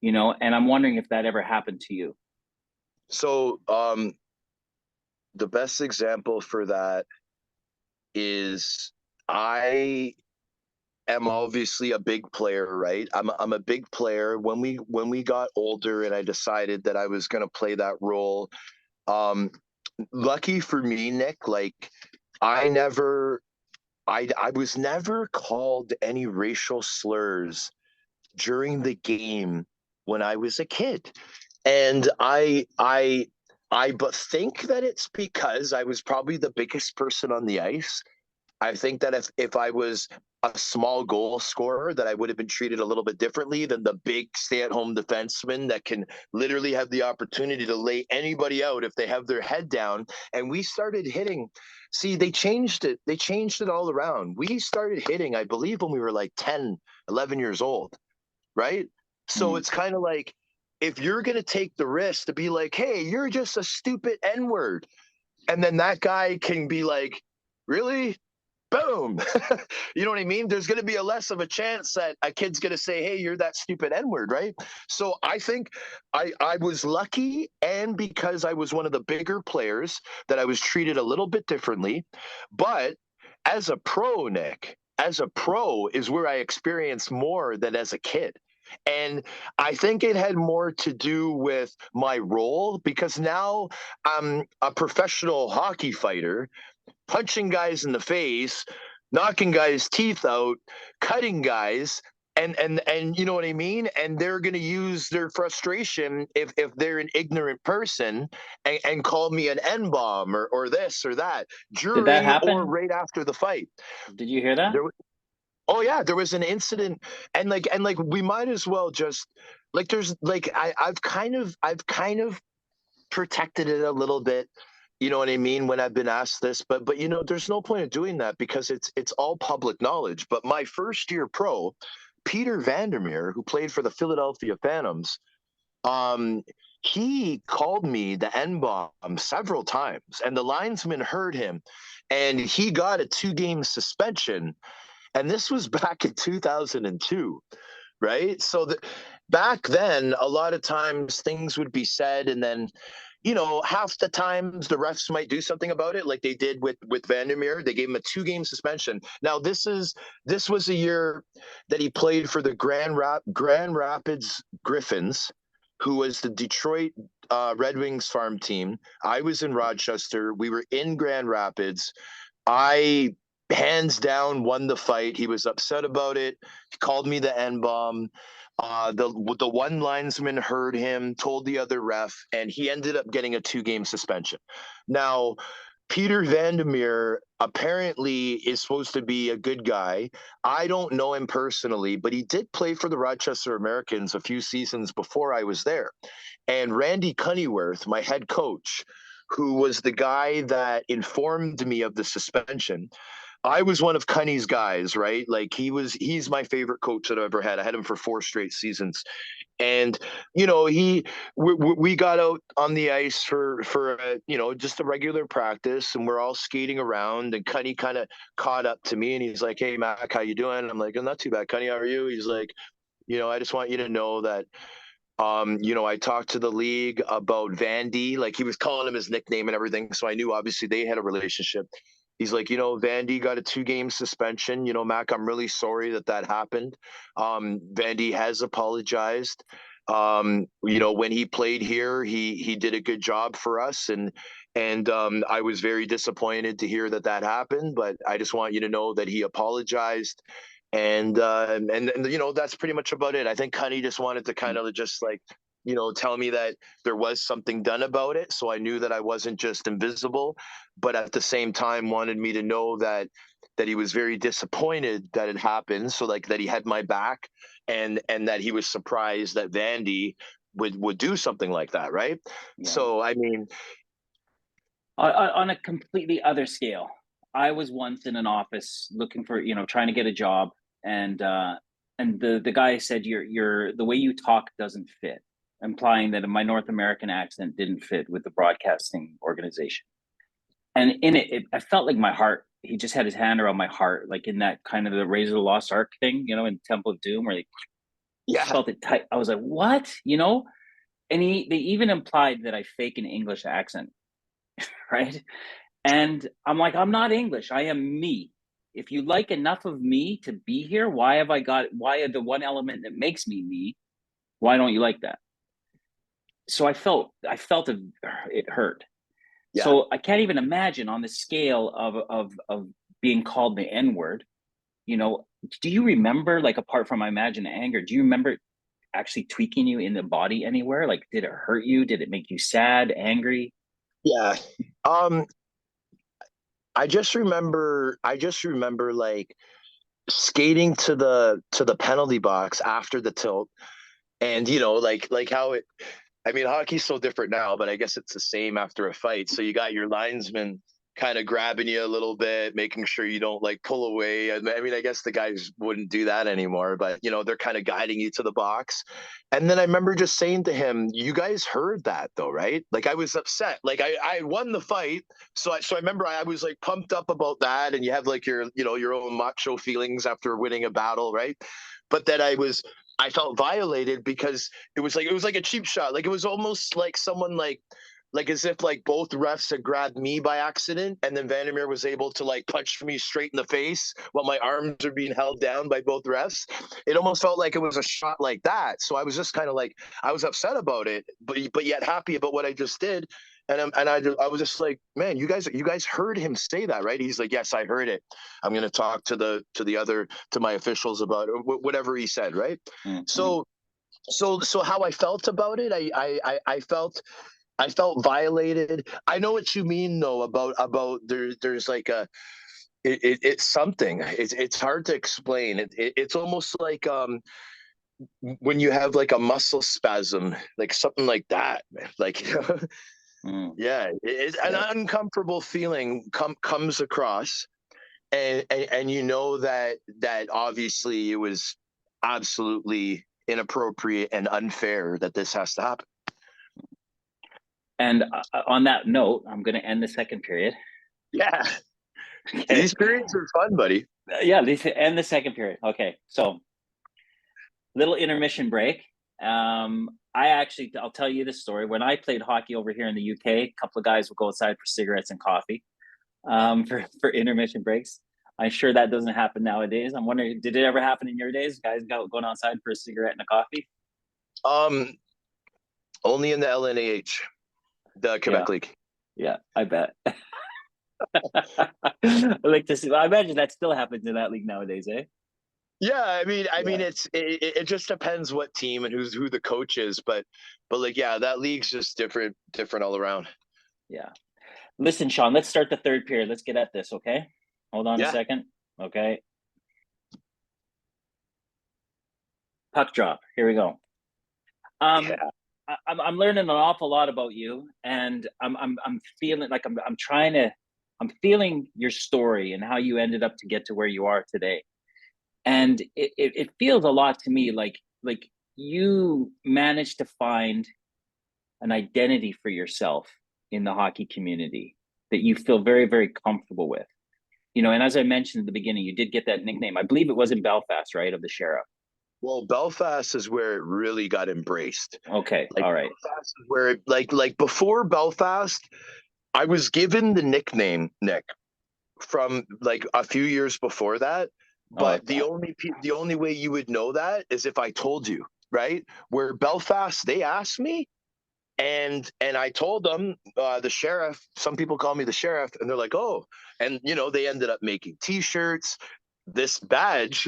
And I'm wondering if that ever happened to you. So the best example for that is, I am obviously a big player, right? I'm a big player. When we got older and I decided that I was going to play that role, um lucky for me, Nick, like, I never I was never called any racial slurs during the game when I was a kid. And I I but think that it's because I was probably the biggest person on the ice. I think that if I was a small goal scorer, that I would have been treated a little bit differently than the big stay-at-home defenseman that can literally have the opportunity to lay anybody out if they have their head down. And we started hitting. See, they changed it. They changed it all around. We started hitting, I believe, when we were like 10, 11 years old, right? So Mm. it's kind of like, if you're going to take the risk to be like, hey, you're just a stupid N-word, and then that guy can be like, really? Boom. You know what I mean? There's going to be a less of a chance that a kid's going to say, hey, you're that stupid N-word, right? So I think I was lucky, and because I was one of the bigger players, that I was treated a little bit differently. But as a pro, Nick, as a pro is where I experienced more than as a kid. And I think it had more to do with my role, because now I'm a professional hockey fighter, punching guys in the face, knocking guys' teeth out, cutting guys, and you know what I mean? And they're gonna use their frustration, if they're an ignorant person, and call me an N bomb, or this or that, Did that during or happen? right after the fight. Did you hear that? There Oh yeah, there was an incident, and we might as well just, like, there's like I've kind of protected it a little bit. You know what I mean? When I've been asked this, but there's no point of doing that, because it's all public knowledge. But my first year pro, Peter Vandermeer, who played for the Philadelphia Phantoms, um, he called me the N bomb several times, and the linesman heard him, and he got a 2-game suspension. And this was back in 2002, right? So back then, a lot of times things would be said, and then, half the times the refs might do something about it, like they did with Vandermeer. They gave him a 2-game suspension. Now this was a year that he played for the Grand Rapids Griffins, who was the Detroit Red Wings farm team. I was in Rochester. We were in Grand Rapids. I hands down won the fight. He was upset about it. He called me the N bomb. The one linesman heard him, told the other ref, and he ended up getting a 2-game suspension. Now, Peter Vandermeer apparently is supposed to be a good guy. I don't know him personally, but he did play for the Rochester Americans a few seasons before I was there. And Randy Cunnyworth, my head coach, who was the guy that informed me of the suspension, I was one of Cunny's guys, right? Like, he's my favorite coach that I've ever had. I had him for 4 straight seasons. And we got out on the ice for just a regular practice, and we're all skating around, and Cunny kind of caught up to me, and he's like, hey Mac, how you doing? I'm like, I'm not too bad, Cunny, how are you? He's like, I just want you to know that I talked to the league about Vandy. Like, he was calling him his nickname and everything, so I knew obviously they had a relationship. He's like, Vandy got a 2-game suspension. Mac, I'm really sorry that happened. Vandy has apologized. When he played here, he did a good job for us, and I was very disappointed to hear that happened. But I just want you to know that he apologized, and that's pretty much about it. I think Cunny just wanted to kind of just, like, tell me that there was something done about it, so I knew that I wasn't just invisible, but at the same time wanted me to know that he was very disappointed that it happened, so, like, that he had my back, and that he was surprised that Vandy would do something like that, right? Yeah. So I mean, On a completely other scale, I was once in an office looking for, trying to get a job, and the guy said, "Your the way you talk doesn't fit," implying that my North American accent didn't fit with the broadcasting organization. And in it, I felt like my heart. He just had his hand around my heart, like in that kind of the Razor the Lost Ark thing, in Temple of Doom, where he just yeah, felt it tight. I was like, "What?" And they even implied that I fake an English accent, right? And I'm like, I'm not English. I am me. If you like enough of me to be here, why are the one element that makes me me? Why don't you like that? So I felt it hurt. yeah. So I can't even imagine on the scale of being called the N word. You know, do you remember, like, apart from I imagine anger, do you remember actually tweaking you in the body anywhere? Like, did it hurt you? Did it make you sad, angry? Yeah. Um, I just remember like skating to the penalty box after the tilt, and like how it. I mean, hockey's so different now, but I guess it's the same after a fight. So you got your linesman kind of grabbing you a little bit, making sure you don't like pull away. I mean, I guess the guys wouldn't do that anymore, but they're kind of guiding you to the box. And then I remember just saying to him, "You guys heard that though, right?" Like I was upset. Like I won the fight, so I remember I was like pumped up about that. And you have like your own macho feelings after winning a battle, right? But then I felt violated because it was like a cheap shot. Like it was almost like someone like as if like both refs had grabbed me by accident, and then Vandermeer was able to like punch me straight in the face while my arms are being held down by both refs. It almost felt like it was a shot like that. So I was just kind of like I was upset about it, but yet happy about what I just did. And I was just like, man, you guys heard him say that, right? He's like, yes, I heard it. I'm gonna talk to my officials about it, whatever he said, right? Mm-hmm. So how I felt about it, I felt violated. I know what you mean though about there's like it's something. It's hard to explain. It's almost like when you have like a muscle spasm, like something like that, man. Like Mm. yeah, an Yeah. uncomfortable feeling comes across, and you know that obviously it was absolutely inappropriate and unfair that this has to happen. And on that note, I'm going to end the second period. Yeah, Okay. these periods are fun, buddy. Yeah, this end the second period. Okay, so little intermission break. I'll tell you this story. When I played hockey over here in the UK, a couple of guys would go outside for cigarettes and coffee for intermission breaks. I'm sure that doesn't happen nowadays. I'm wondering, did it ever happen in your days? Guys going outside for a cigarette and a coffee? Um, Only in the LNAH, the Yeah, Quebec League. yeah, I bet. I like to see. Well, I imagine that still happens in that league nowadays, eh? Yeah, I mean, Yeah, it just depends what team and who the coach is, but like yeah, that league's just different all around. yeah. Listen, Sean, let's start the third period. Let's get at this, okay? Hold on a Yeah, second. Okay. Puck drop. Here we go. Um, yeah. I'm learning an awful lot about you, and I'm feeling like I'm trying to I'm feeling your story and how you ended up to get to where you are today. And it feels a lot to me like you managed to find an identity for yourself in the hockey community that you feel very, very comfortable with. And as I mentioned at the beginning, you did get that nickname. I believe it was in Belfast, right? Of the Sheriff. Well, Belfast is where it really got embraced. Okay. Like All right. Belfast is where like before Belfast, I was given the nickname Nick from like a few years before that. I like But the that. only way you would know that is if I told you, right? Where Belfast, they asked me, and I told them the sheriff. Some people call me the sheriff, and they're like, "Oh," and they ended up making T-shirts. This badge,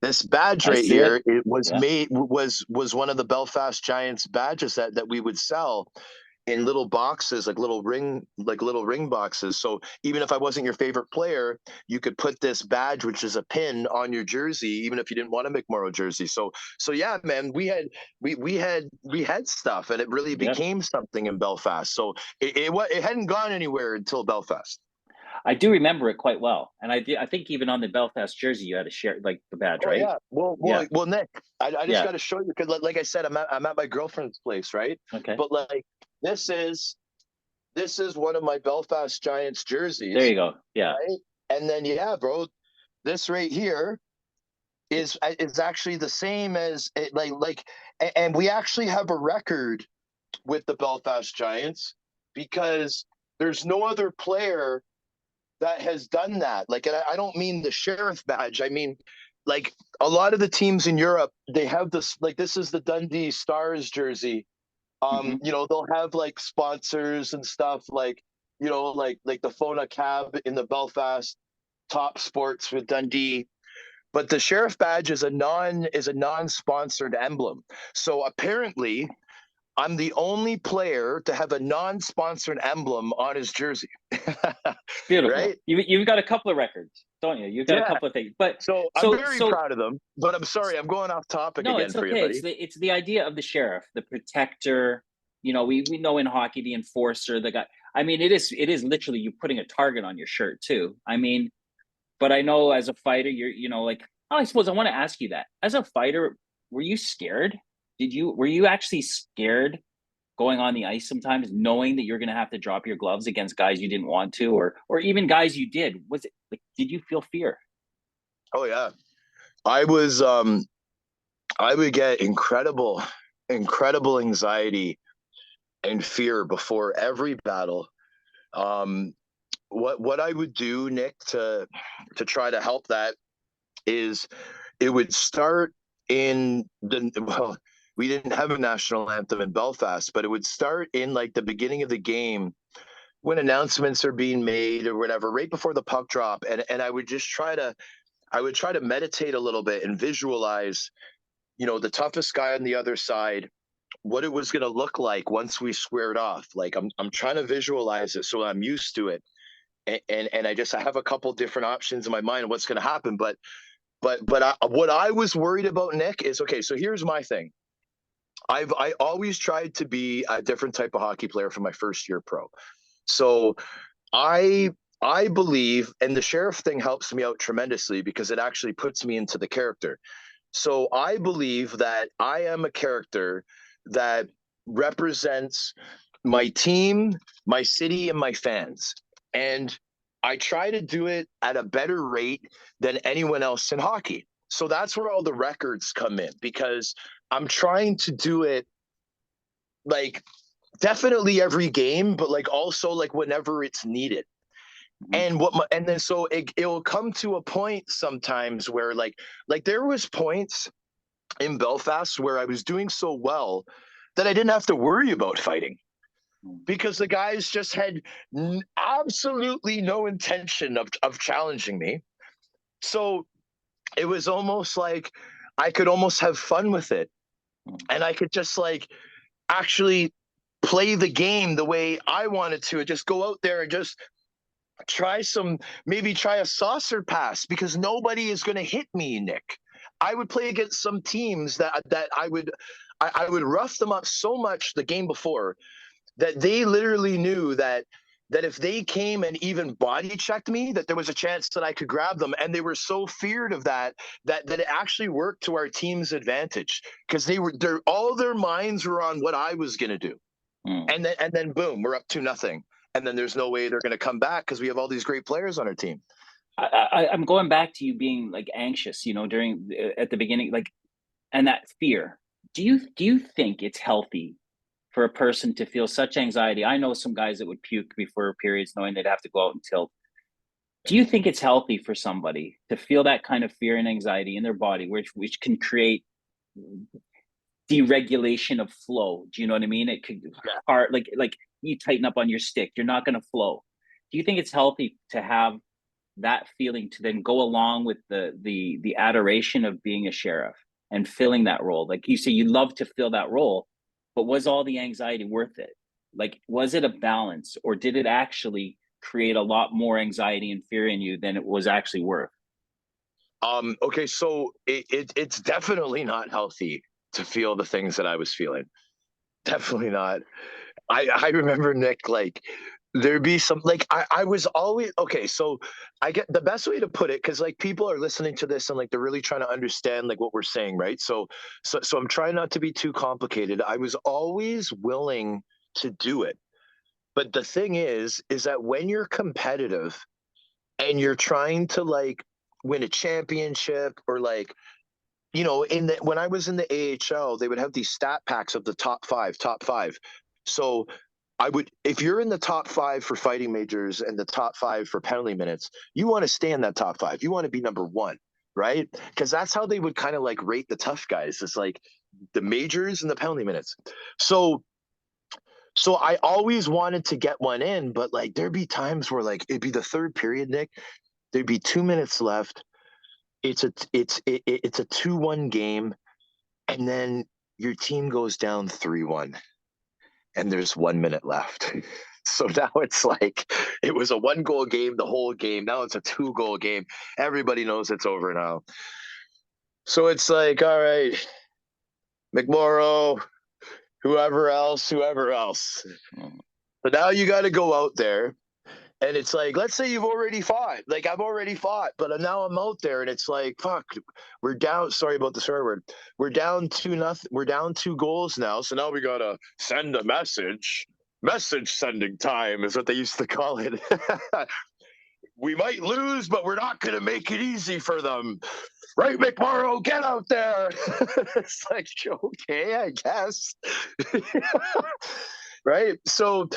this badge I right see it. here, it was Yeah. made was one of the Belfast Giants badges that we would sell in little boxes, like little ring boxes. So even if I wasn't your favorite player, you could put this badge, which is a pin, on your jersey, even if you didn't want a McMorrow jersey. So yeah, man, we had stuff, and it really Yep. became something in Belfast. So it hadn't gone anywhere until Belfast. I do remember it quite well, and I think even on the Belfast jersey, you had a share like the badge, Oh right? yeah. Well, Yeah. well, well, Nick, I just Yeah. got to show you because, like I said, I'm at my girlfriend's place, right? Okay. But like this is this is one of my Belfast Giants There jerseys, you go. Yeah. right? And then yeah, bro, this right here is actually the same as it, and we actually have a record with the Belfast Giants because there's no other player that has done that. Like, and I don't mean the sheriff badge. I mean, like a lot of the teams in Europe, they have this. Like, this is the Dundee Stars jersey. Hmm. They'll have like sponsors and stuff, like the Fona Cab in the Belfast Top Sports with Dundee. But the sheriff badge is a non-sponsored emblem. So apparently, I'm the only player to have a non-sponsored emblem on his jersey. Beautiful. Right? You've got a couple of records, don't you? You've got a Yeah. couple of things. But So I'm very so proud of them, but I'm sorry, I'm going off topic no, again it's for you, okay. buddy. It's the idea of the sheriff, the protector. You know, we know in hockey the enforcer, the guy. I mean, it is literally you putting a target on your shirt too. I mean, but I know as a fighter, like, oh, I suppose I want to ask you that. As a fighter, were you scared? Were you actually scared going on the ice sometimes, knowing that you're going to have to drop your gloves against guys you didn't want to, or even guys you did? Was it like, did you feel fear? Oh yeah. I was I would get incredible anxiety and fear before every battle. Um what I would do, Nick, to try to help that is it would start in the well, we didn't have a national anthem in Belfast, but it would start in like the beginning of the game when announcements are being made or whatever, right before the puck drop. And I would try to meditate a little bit and visualize, the toughest guy on the other side, what it was going to look like once we squared off. Like I'm trying to visualize it so I'm used to it. And I have a couple different options in my mind of what's going to happen. But what I was worried about, Nick, is okay. So here's my thing. I always tried to be a different type of hockey player for my first year pro. So I I believe, and the sheriff thing helps me out tremendously because it actually puts me into the character. So I believe that I am a character that represents my team, my city, and my fans. And I try to do it at a better rate than anyone else in hockey. So that's where all the records come in because I'm trying to do it like definitely every game, but like also like whenever it's needed. Mhm. And then so it'll come to a point sometimes where like there was points in Belfast where I was doing so well that I didn't have to worry about fighting Mm. because the guys just had absolutely no intention of challenging me. So it was almost like I could almost have fun with it Mm. and I could just like actually play the game the way I wanted to and just go out there and just maybe try a saucer pass because nobody is going to hit me, Nick. I would play against some teams that I would rough them up so much the game before that they literally knew that if they came and even body checked me, that there was a chance that I could grab them, and they were so feared of that it actually worked to our team's advantage because all their minds were on what I was going to do, Mm. and then boom, we're up 2-0. And then there's no way they're going to come back because we have all these great players on our team. I'm going back to you being like anxious, during at the beginning, like, and that fear. Do you think it's healthy for a person to feel such anxiety? I know some guys that would puke before periods, knowing they'd have to go out and tilt. Do you think it's healthy for somebody to feel that kind of fear and anxiety in their body, which can create deregulation of flow? Do you know what I mean? It could Yeah. hard like you tighten up on your stick, you're not going to flow. Do you think it's healthy to have that feeling to then go along with the adoration of being a sheriff and filling that role? Like you say, you love to fill that role, but was all the anxiety worth it? Like, was it a balance, or did it actually create a lot more anxiety and fear in you than it was actually worth? Okay, so it's definitely not healthy to feel the things that I was feeling. Definitely not. I remember, Nick, like there'd be some like I was always okay. So I get the best way to put it because like people are listening to this and like they're really trying to understand like what we're saying, right? So I'm trying not to be too complicated. I was always willing to do it. But the thing is that when you're competitive and you're trying to like win a championship or like when I was in the AHL, they would have these stat packs of the top five. So if you're in the top five for fighting majors and the top five for penalty minutes, you want to stay in that top five. You want to be number one, right? Because that's how they would kind of like rate the tough guys. It's like the majors and the penalty minutes. So I always wanted to get one in, but like there'd be times where like it'd be the third period, Nick. There'd be 2 minutes left. It's a 2-1 game, and then your team goes down 3-1. and there's 1 minute left. So now it's like it was a 1 goal game the whole game. Now it's a 2 goal game. Everybody knows it's over now. So it's like, all right, McMorrow, whoever else. So now you got to go out there. And it's like, let's say you've already fought. Like, I've already fought, but now I'm out there, and it's like, fuck, we're down. Sorry about the swear word. We're down 2-0. We're down 2 goals now. So now we gotta send a message. Message sending time is what they used to call it. We might lose, but we're not gonna make it easy for them. Right, McMorrow, get out there. It's like, okay, I guess. Right, so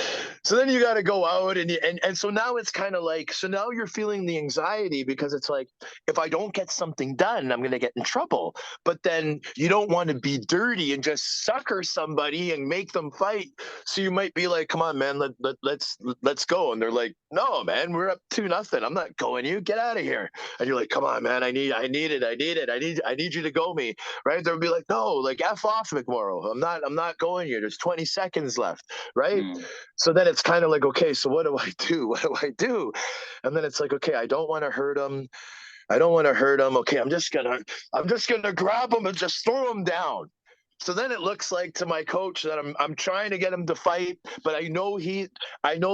then you got to go out, and so now it's kind of like, so now you're feeling the anxiety, because it's like, if I don't get something done, I'm going to get in trouble. But then you don't want to be dirty and just sucker somebody and make them fight. So you might be like, come on, man, let's go. And they're like, no, man, we're up 2-0. I'm not going. You get out of here. And you're like, come on, man, I need you to go me. Right, they'll be like, no, like, F off, McMorrow. I'm not going here. There's 20 seconds left. Right. Mm. So then it's kind of like, okay, so what do I do? What do I do? And then it's like, okay, I don't want to hurt him. Okay, I'm just gonna grab him and just throw him down. So then it looks like to my coach that I'm trying to get him to fight, but I know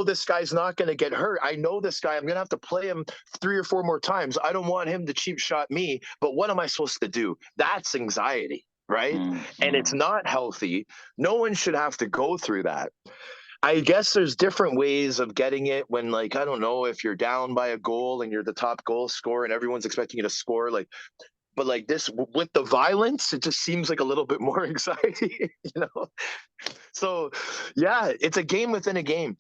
this guy's not going to get hurt. I know this guy. I'm going to have to play him 3 or 4 more times. I don't want him to cheap shot me. But what am I supposed to do? That's anxiety, right? And it's not healthy. No one should have to go through that. I guess there's different ways of getting it when, like, I don't know, if you're down by a goal and you're the top goal scorer and everyone's expecting you to score, like, but like this with the violence, it just seems like a little bit more anxiety, you know? So yeah, it's a game within a game.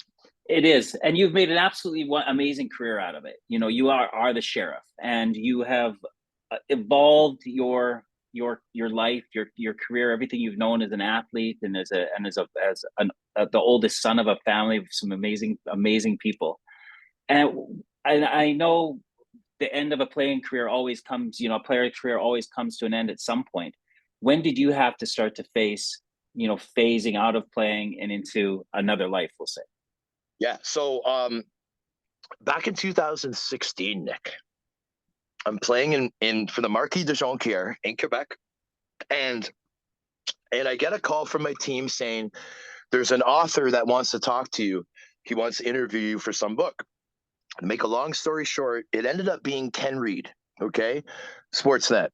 It is, and you've made an absolutely amazing career out of it. You know, you are the sheriff, and you have evolved your life, your career, everything you've known as an athlete and as the oldest son of a family of some amazing people. And I know the end of a playing career always comes. You know, a player career always comes to an end at some point. When did you have to start to face, phasing out of playing and into another life, we'll say? Yeah. So back in 2016, Nick, I'm playing in for the Marquis de Jonquière in Quebec, and I get a call from my team saying there's an author that wants to talk to you. He wants to interview you for some book. To make a long story short, it ended up being Ken Reid, okay, Sportsnet,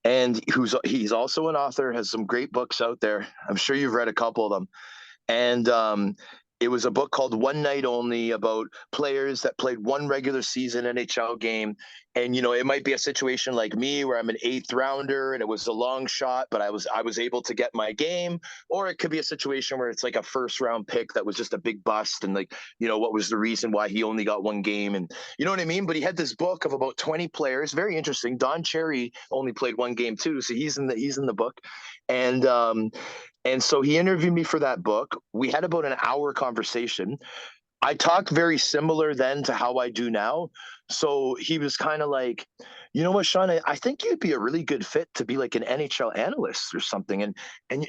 and he's also an author, has some great books out there. I'm sure you've read a couple of them, and it was a book called One Night Only, about players that played one regular season NHL game. And, it might be a situation like me where I'm an 8th rounder and it was a long shot, but I was able to get my game. Or it could be a situation where it's like a 1st-round pick that was just a big bust. And, like, what was the reason why he only got one game? And you know what I mean? But he had this book of about 20 players. Very interesting. Don Cherry only played one game too. So he's in the book. And so he interviewed me for that book. We had about an hour conversation. I talked very similar then to how I do now. So he was kind of like, you know what, Sean, I think you'd be a really good fit to be like an NHL analyst or something. And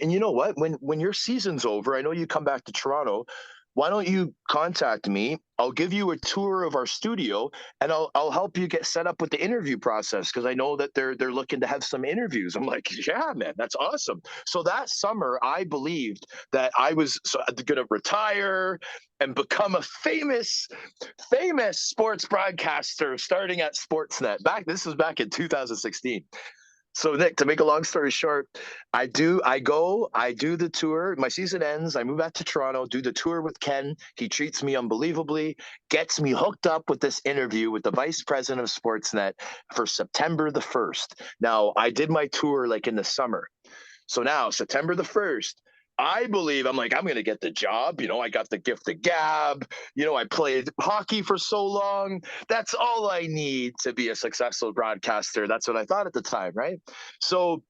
you know what, when your season's over, I know you come back to Toronto. Why don't you contact me? I'll give you a tour of our studio, and I'll help you get set up with the interview process, because I know that they're looking to have some interviews. I'm like, yeah, man, that's awesome. So that summer, I believed that I was going to retire and become a famous sports broadcaster, starting at Sportsnet. This was back in 2016. So Nick, to make a long story short, I do the tour. My season ends. I move back to Toronto, do the tour with Ken. He treats me unbelievably, gets me hooked up with this interview with the vice president of Sportsnet for September the 1st. Now, I did my tour like in the summer. So now, September the 1st, I'm going to get the job. I got the gift of gab. I played hockey for so long. That's all I need to be a successful broadcaster. That's what I thought at the time, right? So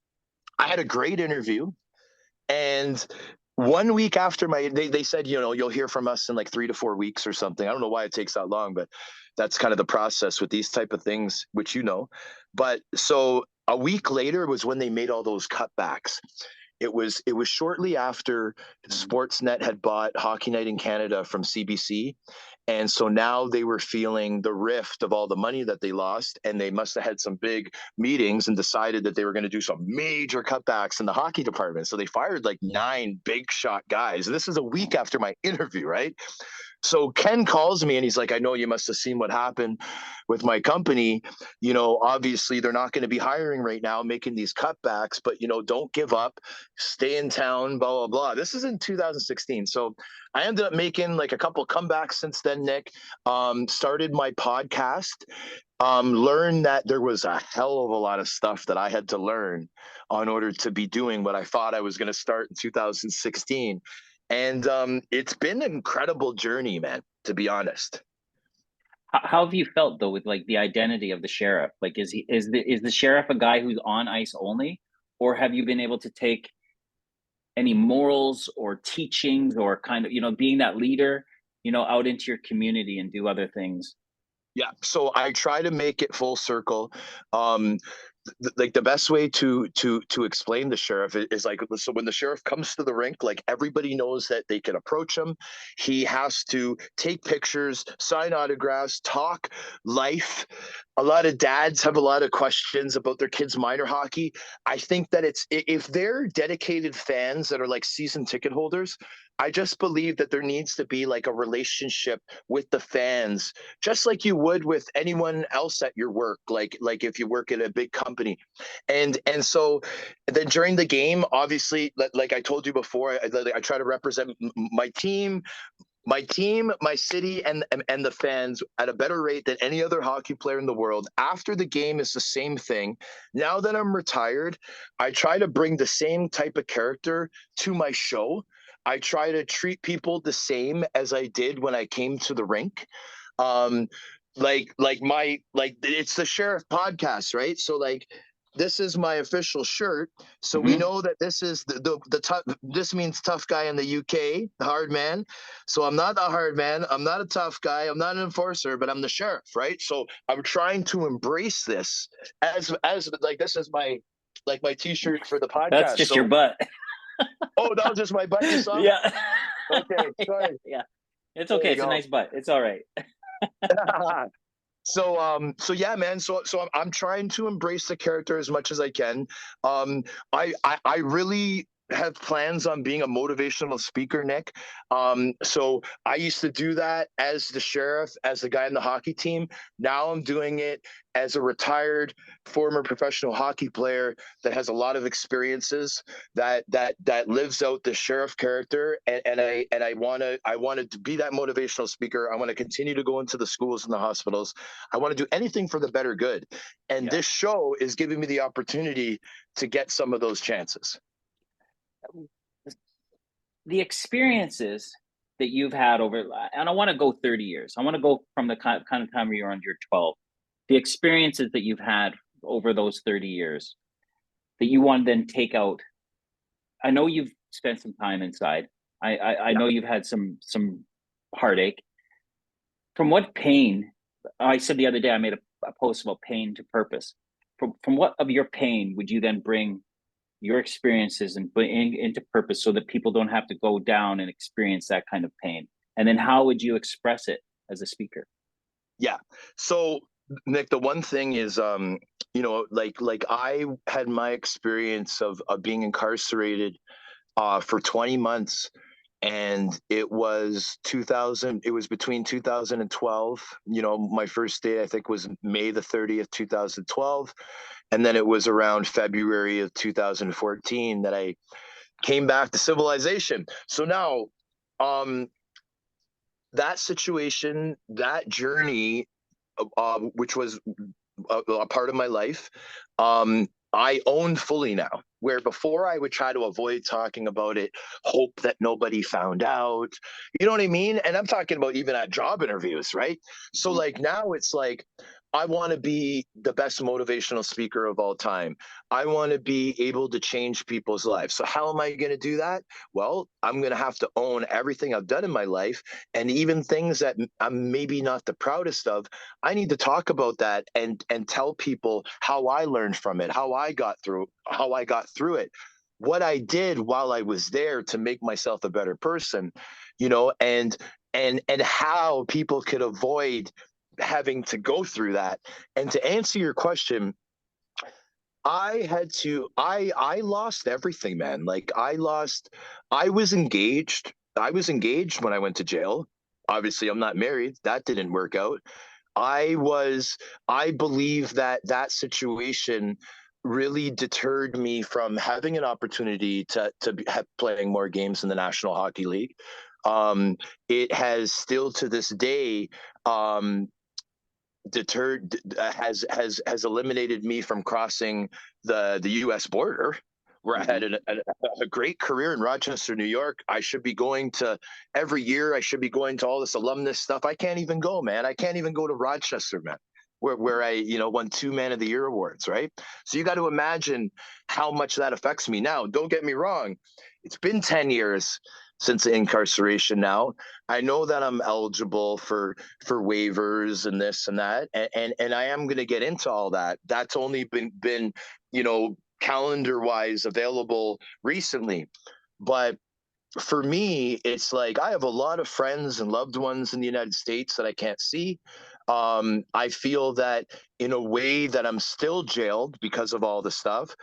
I had a great interview. And 1 week after they said, you'll hear from us in like 3 to 4 weeks or something. I don't know why it takes that long, but that's kind of the process with these type of things, which But so a week later was when they made all those cutbacks. It was shortly after Sportsnet had bought Hockey Night in Canada from CBC. And so now they were feeling the rift of all the money that they lost, and they must have had some big meetings and decided that they were going to do some major cutbacks in the hockey department. So they fired like 9 big shot guys. This is a week after my interview, right? So Ken calls me and he's like, I know you must have seen what happened with my company. Obviously they're not going to be hiring right now, making these cutbacks, but don't give up, stay in town, blah, blah, blah. This is in 2016. So I ended up making like a couple comebacks since then, Nick. Started my podcast, learned that there was a hell of a lot of stuff that I had to learn in order to be doing what I thought I was going to start in 2016. And it's been an incredible journey, man, to be honest. How have you felt though with like the identity of the sheriff? Like, is the sheriff a guy who's on ice only, or have you been able to take any morals or teachings or kind of being that leader, out into your community and do other things? Yeah, so I try to make it full circle. Um, like the best way to explain the sheriff is like, so when the sheriff comes to the rink, like everybody knows that they can approach him. He has to take pictures, sign autographs, talk life. A lot of dads have a lot of questions about their kids' minor hockey. I think that if they're dedicated fans that are like season ticket holders, I just believe that there needs to be like a relationship with the fans, just like you would with anyone else at your work, like if you work at a big company. And so then during the game, obviously, like I told you before, I try to represent my team, my city, and the fans at a better rate than any other hockey player in the world. After the game is the same thing. Now that I'm retired, I try to bring the same type of character to my show. I try to treat people the same as I did when I came to the rink. Um, like it's the Sheriff podcast, right? So like this is my official shirt. So we Mm-hmm. know that this is the tough. This means tough guy in the UK, the hard man. So I'm not the hard man. I'm not a tough guy. I'm not an enforcer, but I'm the sheriff, right? So I'm trying to embrace this as like this is my T-shirt for the That's podcast. just your So butt. oh, that was just my butt you saw. Yeah. Okay, Yeah, sorry. yeah. It's There okay. you It's a go. nice butt. It's all right. So yeah, man. So I'm trying to embrace the character as much as I can. Um, I really have plans on being a motivational speaker, Nick. So I used to do that as the sheriff, as the guy in the hockey team. Now I'm doing it as a retired former professional hockey player that has a lot of experiences that lives out the sheriff character, and I want to be that motivational speaker. I want to continue to go into the schools and the hospitals. I want to do anything for the better good. And Yeah. this show is giving me the opportunity to get some of those chances. The experiences that you've had over, and I want to go 30 years. I want to go from the kind of time where you're on your 12. The experiences that you've had over those 30 years that you want to then take out. I know you've spent some time inside. I Yeah. know you've had some heartache. From what pain? I said the other day I made a post about pain to purpose. From what of your pain would you then bring your experiences and bring into purpose so that people don't have to go down and experience that kind of pain? And then how would you express it as a speaker? Yeah. So Nick, the one thing is, like I had my experience of being incarcerated for 20 months, and it was 2000. It was between 2012. My first day I think was May the 30th, 2012, and then it was around February of 2014 that I came back to civilization. So now, um, that situation, that journey, which was a part of my life, I own fully now. Where before I would try to avoid talking about it, hope that nobody found out. You know what I mean? And I'm talking about even at job interviews, right? So Mhm. like now it's like I want to be the best motivational speaker of all time. I want to be able to change people's lives. So how am I going to do that? Well, I'm going to have to own everything I've done in my life, and even things that I'm maybe not the proudest of. I need to talk about that and tell people how I learned from it, how I got through it. what I did while I was there to make myself a better person, you know, and how people could avoid having to go through that. And to answer your question, I lost everything, man. Like I was engaged. I was engaged when I went to jail. Obviously, I'm not married. That didn't work out. I was, I believe that that situation really deterred me from having an opportunity to playing more games in the National Hockey League. It has still to this day um, deterred has eliminated me from crossing the U.S. border, where I Mm-hmm. had a great career in Rochester, New York. I should be going to every year. I should be going to all this alumnus stuff. I can't even go, man. I can't even go to Rochester, man. Where I won 2 Man of the Year awards, right? So you got to imagine how much that affects me now. Don't get me wrong, it's been 10 years since incarceration. Now I know that I'm eligible for waivers and this and that, and I am going to get into all that. That's only been calendar wise available recently, but for me, it's like I have a lot of friends and loved ones in the United States that I can't see. I feel that in a way that I'm still jailed because of all the stuff.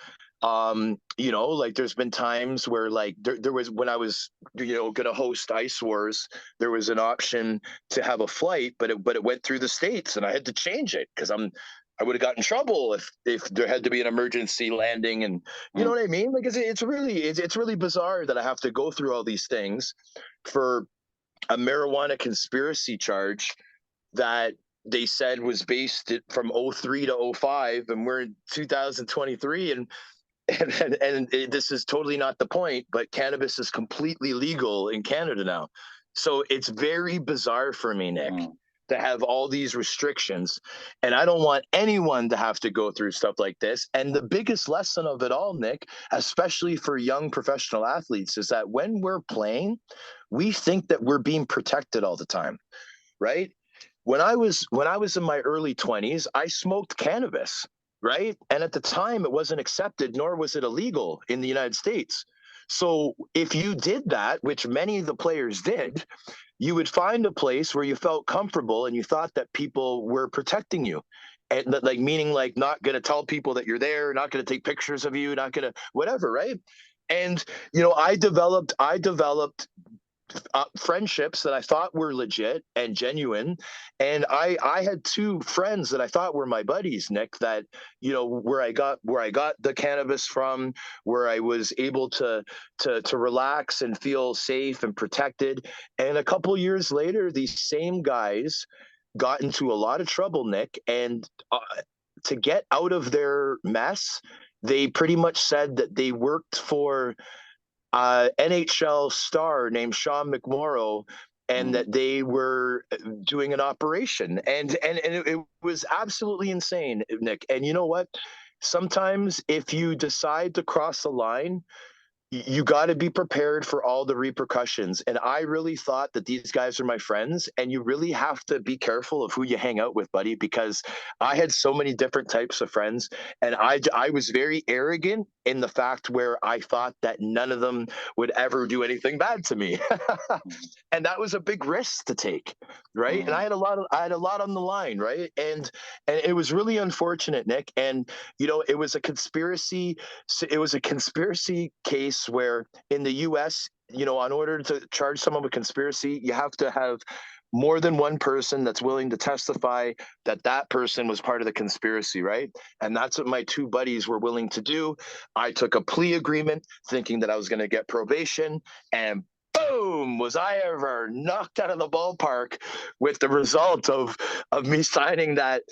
Like there's been times where like there was when I was gonna host Ice Wars, there was an option to have a flight, but it went through the states, and I had to change it because I would have got in trouble if there had to be an emergency landing, and you know Mm. what I mean. Like it's really bizarre that I have to go through all these things for a marijuana conspiracy charge that they said was based from '03 to '05, and we're in 2023, and this is totally not the point, but cannabis is completely legal in Canada now. So it's very bizarre for me, Nick, Mm. to have all these restrictions. And I don't want anyone to have to go through stuff like this. And the biggest lesson of it all, Nick, especially for young professional athletes, is that when we're playing, we think that we're being protected all the time, right? When I was in my early 20s, I smoked cannabis, right? And at the time it wasn't accepted nor was it illegal in the United States. So if you did that, which many of the players did, you would find a place where you felt comfortable and you thought that people were protecting you. And like meaning like not going to tell people that you're there, not going to take pictures of you, not going to whatever, right? And I developed friendships that I thought were legit and genuine. And I had two friends that I thought were my buddies, Nick, that, where I got the cannabis from, where I was able to relax and feel safe and protected. And a couple years later, these same guys got into a lot of trouble, Nick, and to get out of their mess, they pretty much said that they worked for NHL star named Sean McMorrow, and Mm. that they were doing an operation, and it was absolutely insane, Nick. And you know what? Sometimes if you decide to cross the line, you got to be prepared for all the repercussions. And I really thought that these guys are my friends, and you really have to be careful of who you hang out with, buddy, because I had so many different types of friends, and I was very arrogant in the fact where I thought that none of them would ever do anything bad to me. Mm. And that was a big risk to take, right? And Mm. I had a lot on the line, right? And it was really unfortunate, Nick. And it was a conspiracy case where in the US, in order to charge someone with conspiracy, you have to have more than one person that's willing to testify that that person was part of the conspiracy, right? And that's what my two buddies were willing to do. I took a plea agreement thinking that I was going to get probation, and boom, was I ever knocked out of the ballpark with the result of me signing that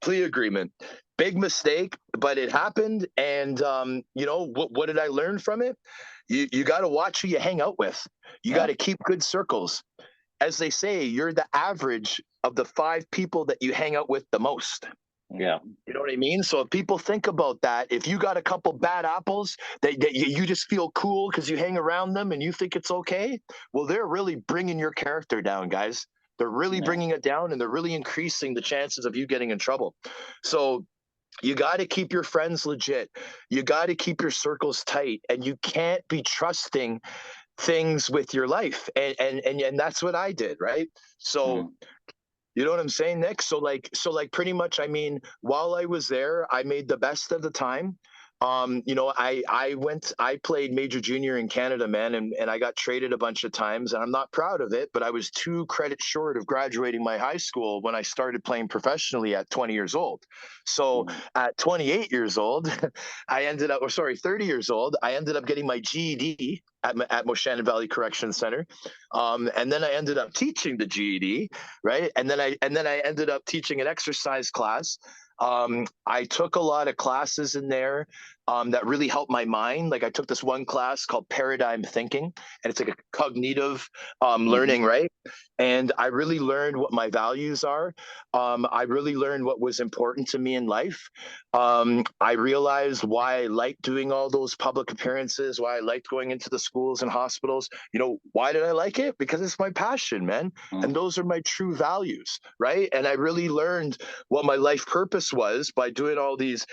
plea agreement. Big mistake, but it happened. And what did I learn from it? You got to watch who you hang out with. You got Yeah. to keep good circles. As they say, you're the average of the 5 people that you hang out with the most. Yeah. You know what I mean? So if people think about that, if you got a couple bad apples that you just feel cool because you hang around them and you think it's okay, well, they're really bringing your character down, guys. They're really Yeah. bringing it down, and they're really increasing the chances of you getting in trouble. So You got to keep your friends legit. You got to keep your circles tight, and you can't be trusting things with your life. And that's what I did, right? So Mm. you know what I'm saying, Nick? So like pretty much, I mean, while I was there, I made the best of the time. You know, I played major junior in Canada, man, and I got traded a bunch of times, and I'm not proud of it, but I was 2 credits short of graduating my high school when I started playing professionally at 20 years old. So Mm. at 28 years old, I ended up, or sorry, 30 years old, I ended up getting my GED at Moshannon Valley Correction Center. And then I ended up teaching the GED, right? And then I ended up teaching an exercise class. I took a lot of classes in there that really helped my mind. Like I took this one class called Paradigm Thinking, and it's like a cognitive Mm-hmm. learning, right? And I really learned what my values are. I really learned what was important to me in life. I realized why I liked doing all those public appearances, why I liked going into the schools and hospitals. You know, why did I like it? Because it's my passion, man. And Mm. those are my true values, right? And I really learned what my life purpose was by doing all these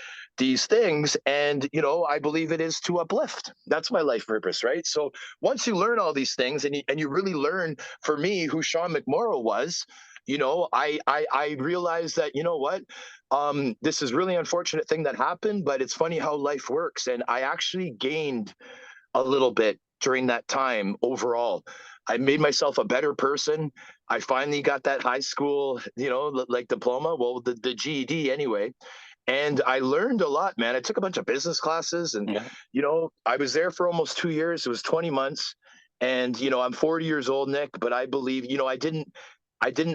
things. And you know, I believe it is to uplift. That's my life purpose, right? So once you learn all these things, and you really learn, for me, who Sean McMorrow was, you know, I realized that, you know what, this is really unfortunate thing that happened, but it's funny how life works. And I actually gained a little bit during that time overall. I made myself a better person. I finally got that high school, you know, like diploma, well, the GED anyway. And I learned a lot, man. I took a bunch of business classes, and, Yeah. you know, I was there for almost 2 years. It was 20 months. And, you know, I'm 40 years old, Nick, but I believe, you know, I didn't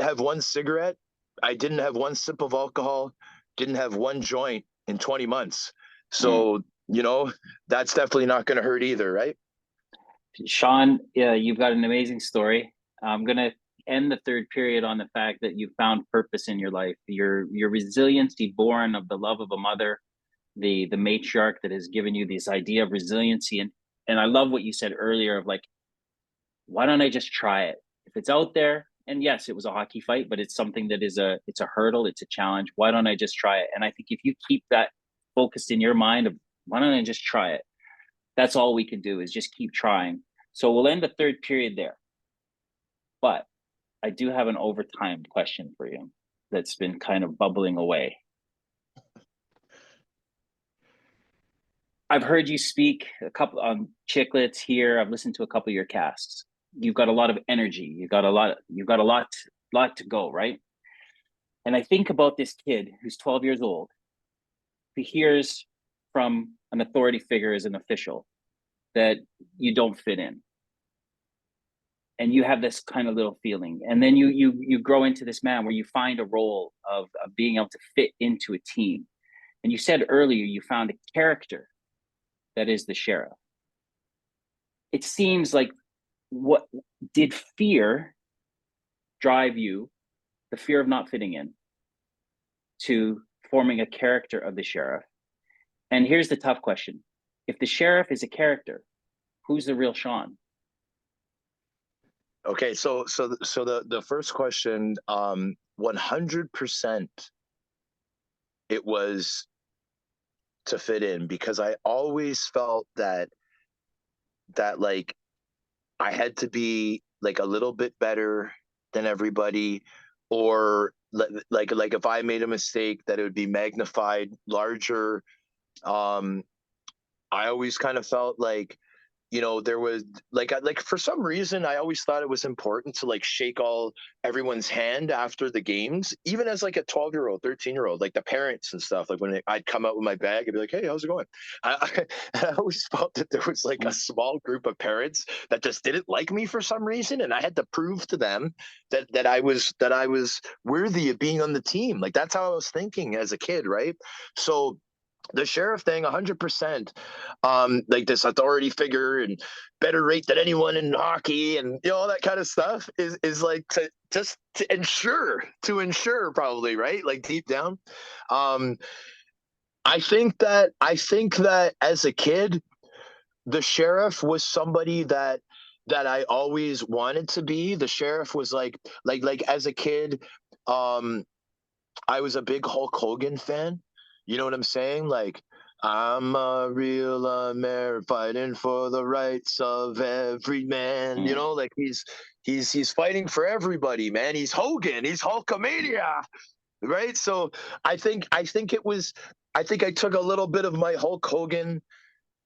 have one cigarette. I didn't have one sip of alcohol, didn't have one joint in 20 months. Mm. So, you know, that's definitely not going to hurt either, right? Sean, yeah, you've got an amazing story. I'm gonna end the third period on the fact that you found purpose in your life. Your resiliency, born of the love of a mother, the matriarch that has given you this idea of resiliency. And I love what you said earlier of like, why don't I just try it? If it's out there, and yes, it was a hockey fight, but it's something that is it's a hurdle, it's a challenge. Why don't I just try it? And I think if you keep that focused in your mind of why don't I just try it, that's all we can do is just keep trying. So we'll end the third period there. But I do have an overtime question for you that's been kind of bubbling away. I've heard you speak a couple on Chicklets here. I've listened to a couple of your casts. You've got a lot of energy. You've got a lot to go, right? And I think about this kid who's 12 years old, who hears from an authority figure as an official that you don't fit in. And you have this kind of little feeling. And then you grow into this man where you find a role of being able to fit into a team. And you said earlier you found a character that is the sheriff. It seems like what did fear drive you, the fear of not fitting in, to forming a character of the sheriff? And here's the tough question. If the sheriff is a character, who's the real Sean? Okay, so the first question, 100% it was to fit in, because I always felt that like I had to be like a little bit better than everybody, or like if I made a mistake, that it would be magnified larger. Um, I always kind of felt like, you know, there was like for some reason I always thought it was important to like shake everyone's hand after the games, even as like a 12-year-old, 13-year-old, like the parents and stuff. Like when I'd come out with my bag, I'd be like, hey, how's it going? I always felt that there was like a small group of parents that just didn't like me for some reason, and I had to prove to them that I was worthy of being on the team. Like that's how I was thinking as a kid, right? So the sheriff thing, 100%, like this authority figure and better rate than anyone in hockey, and you know all that kind of stuff is like to just to ensure probably, right, like deep down. um I think that as a kid, the sheriff was somebody that I always wanted to be. The sheriff was like as a kid, um I was a big Hulk Hogan fan. You know what I'm saying? Like, I'm a real American fighting for the rights of every man. You Mm. know, like he's fighting for everybody, man. He's Hogan. He's Hulkamania, right? So I think I took a little bit of my Hulk Hogan.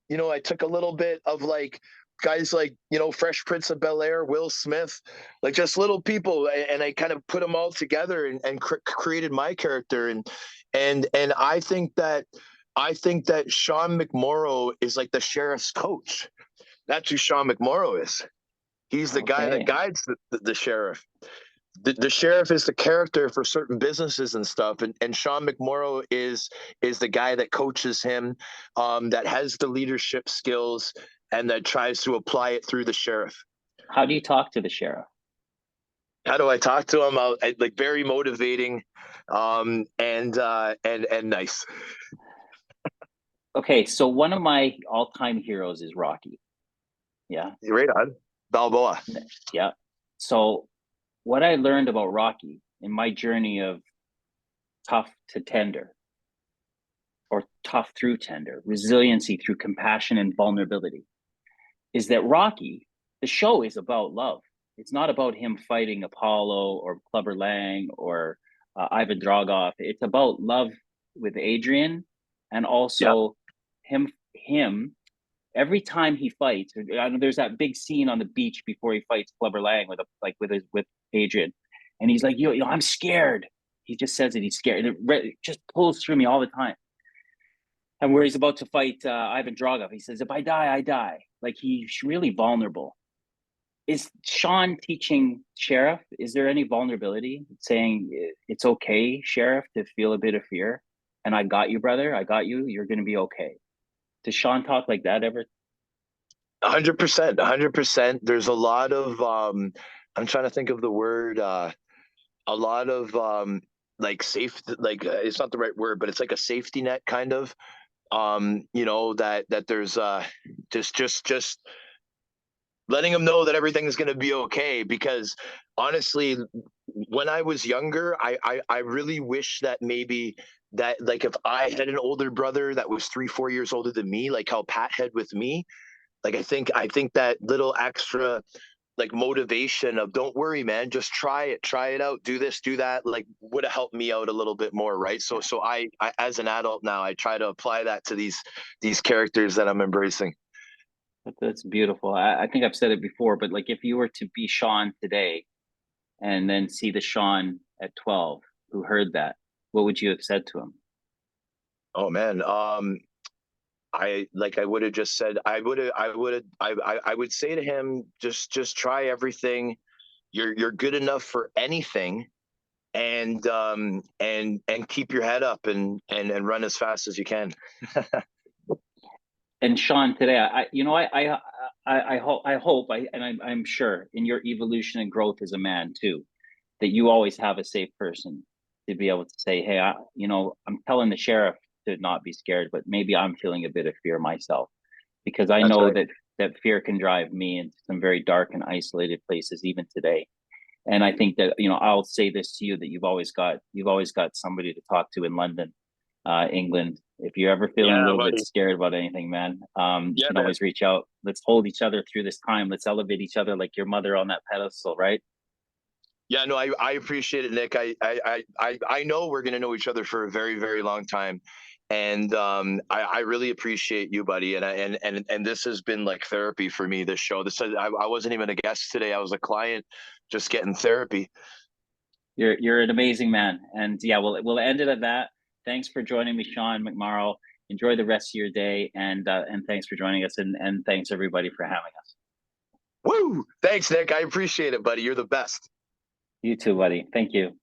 You know, I took a little bit of like guys like, you know, Fresh Prince of Bel-Air, Will Smith, like just little people, and I kind of put them all together and created my character. And I think that Sean McMorrow is like the sheriff's coach. That's who Sean McMorrow is. He's the guy that Okay. guides the sheriff. The sheriff is the character for certain businesses and stuff, and Sean McMorrow is the guy that coaches him, that has the leadership skills and that tries to apply it through the sheriff. How do you talk to the sheriff? How do I talk to him? Like very motivating, and nice. Okay, so one of my all-time heroes is Rocky. Yeah. Right on, Balboa. Yeah. So what I learned about Rocky in my journey of tough to tender, or tough through tender, resiliency through compassion and vulnerability, is that Rocky, the show is about love. It's not about him fighting Apollo or Clubber Lang or Ivan Dragoff. It's about love with Adrian, and Yeah, also him. Every time he fights, I know there's that big scene on the beach before he fights Clubber Lang with Adrian, and he's like, I'm scared. He just says that he's scared, and it just pulls through me all the time. And where he's about to fight Ivan Dragoff, he says, "If I die, I die." Like, he's really vulnerable. Is Sean teaching Sheriff? Is there any vulnerability, saying it's okay, Sheriff, to feel a bit of fear? And I got you, brother. I got you. You're going to be okay. Does Sean talk like that ever? 100%, 100%. There's a lot of I'm trying to think of the word. A lot of like safe, like it's not the right word, but it's like a safety net kind of. You know, that there's just letting them know that everything's going to be okay, because honestly, when I was younger, I really wish that maybe that, like, if I had an older brother that was 3 4 years older than me, like how Pat had with me, like I think that little extra like motivation of, don't worry, man, just try it out, do this, do that, like would have helped me out a little bit more, right? So I as an adult now, I try to apply that to these characters that I'm embracing. That's beautiful. I think I've said it before, but like, if you were to be Sean today and then see the Sean at 12 who heard that, what would you have said to him? Oh man, I would have just said, I would say to him, just try everything. You're good enough for anything, and keep your head up and run as fast as you can. And Sean, today, I hope, I'm sure in your evolution and growth as a man too, that you always have a safe person to be able to say, "Hey, I'm telling the sheriff to not be scared, but maybe I'm feeling a bit of fear myself, because I That's know right. that fear can drive me into some very dark and isolated places, even today." And I think that, I'll say this to you, that you've always got somebody to talk to in London, England. If you're ever feeling a Yeah, little bit buddy. scared about anything, man, you Yeah, can man. always reach out. Let's hold each other through this time. Let's elevate each other like your mother on that pedestal, right? Yeah, no, I appreciate it, Nick. I know we're gonna know each other for a very, very long time. And I really appreciate you, buddy. And this has been like therapy for me, this show. I wasn't even a guest today. I was a client just getting therapy. You're an amazing man, and yeah, we'll end it at that. Thanks for joining me, Sean McMorrow. Enjoy the rest of your day, and thanks for joining us, and thanks everybody for having us. Woo! Thanks, Nick. I appreciate it, buddy. You're the best. You too, buddy. Thank you.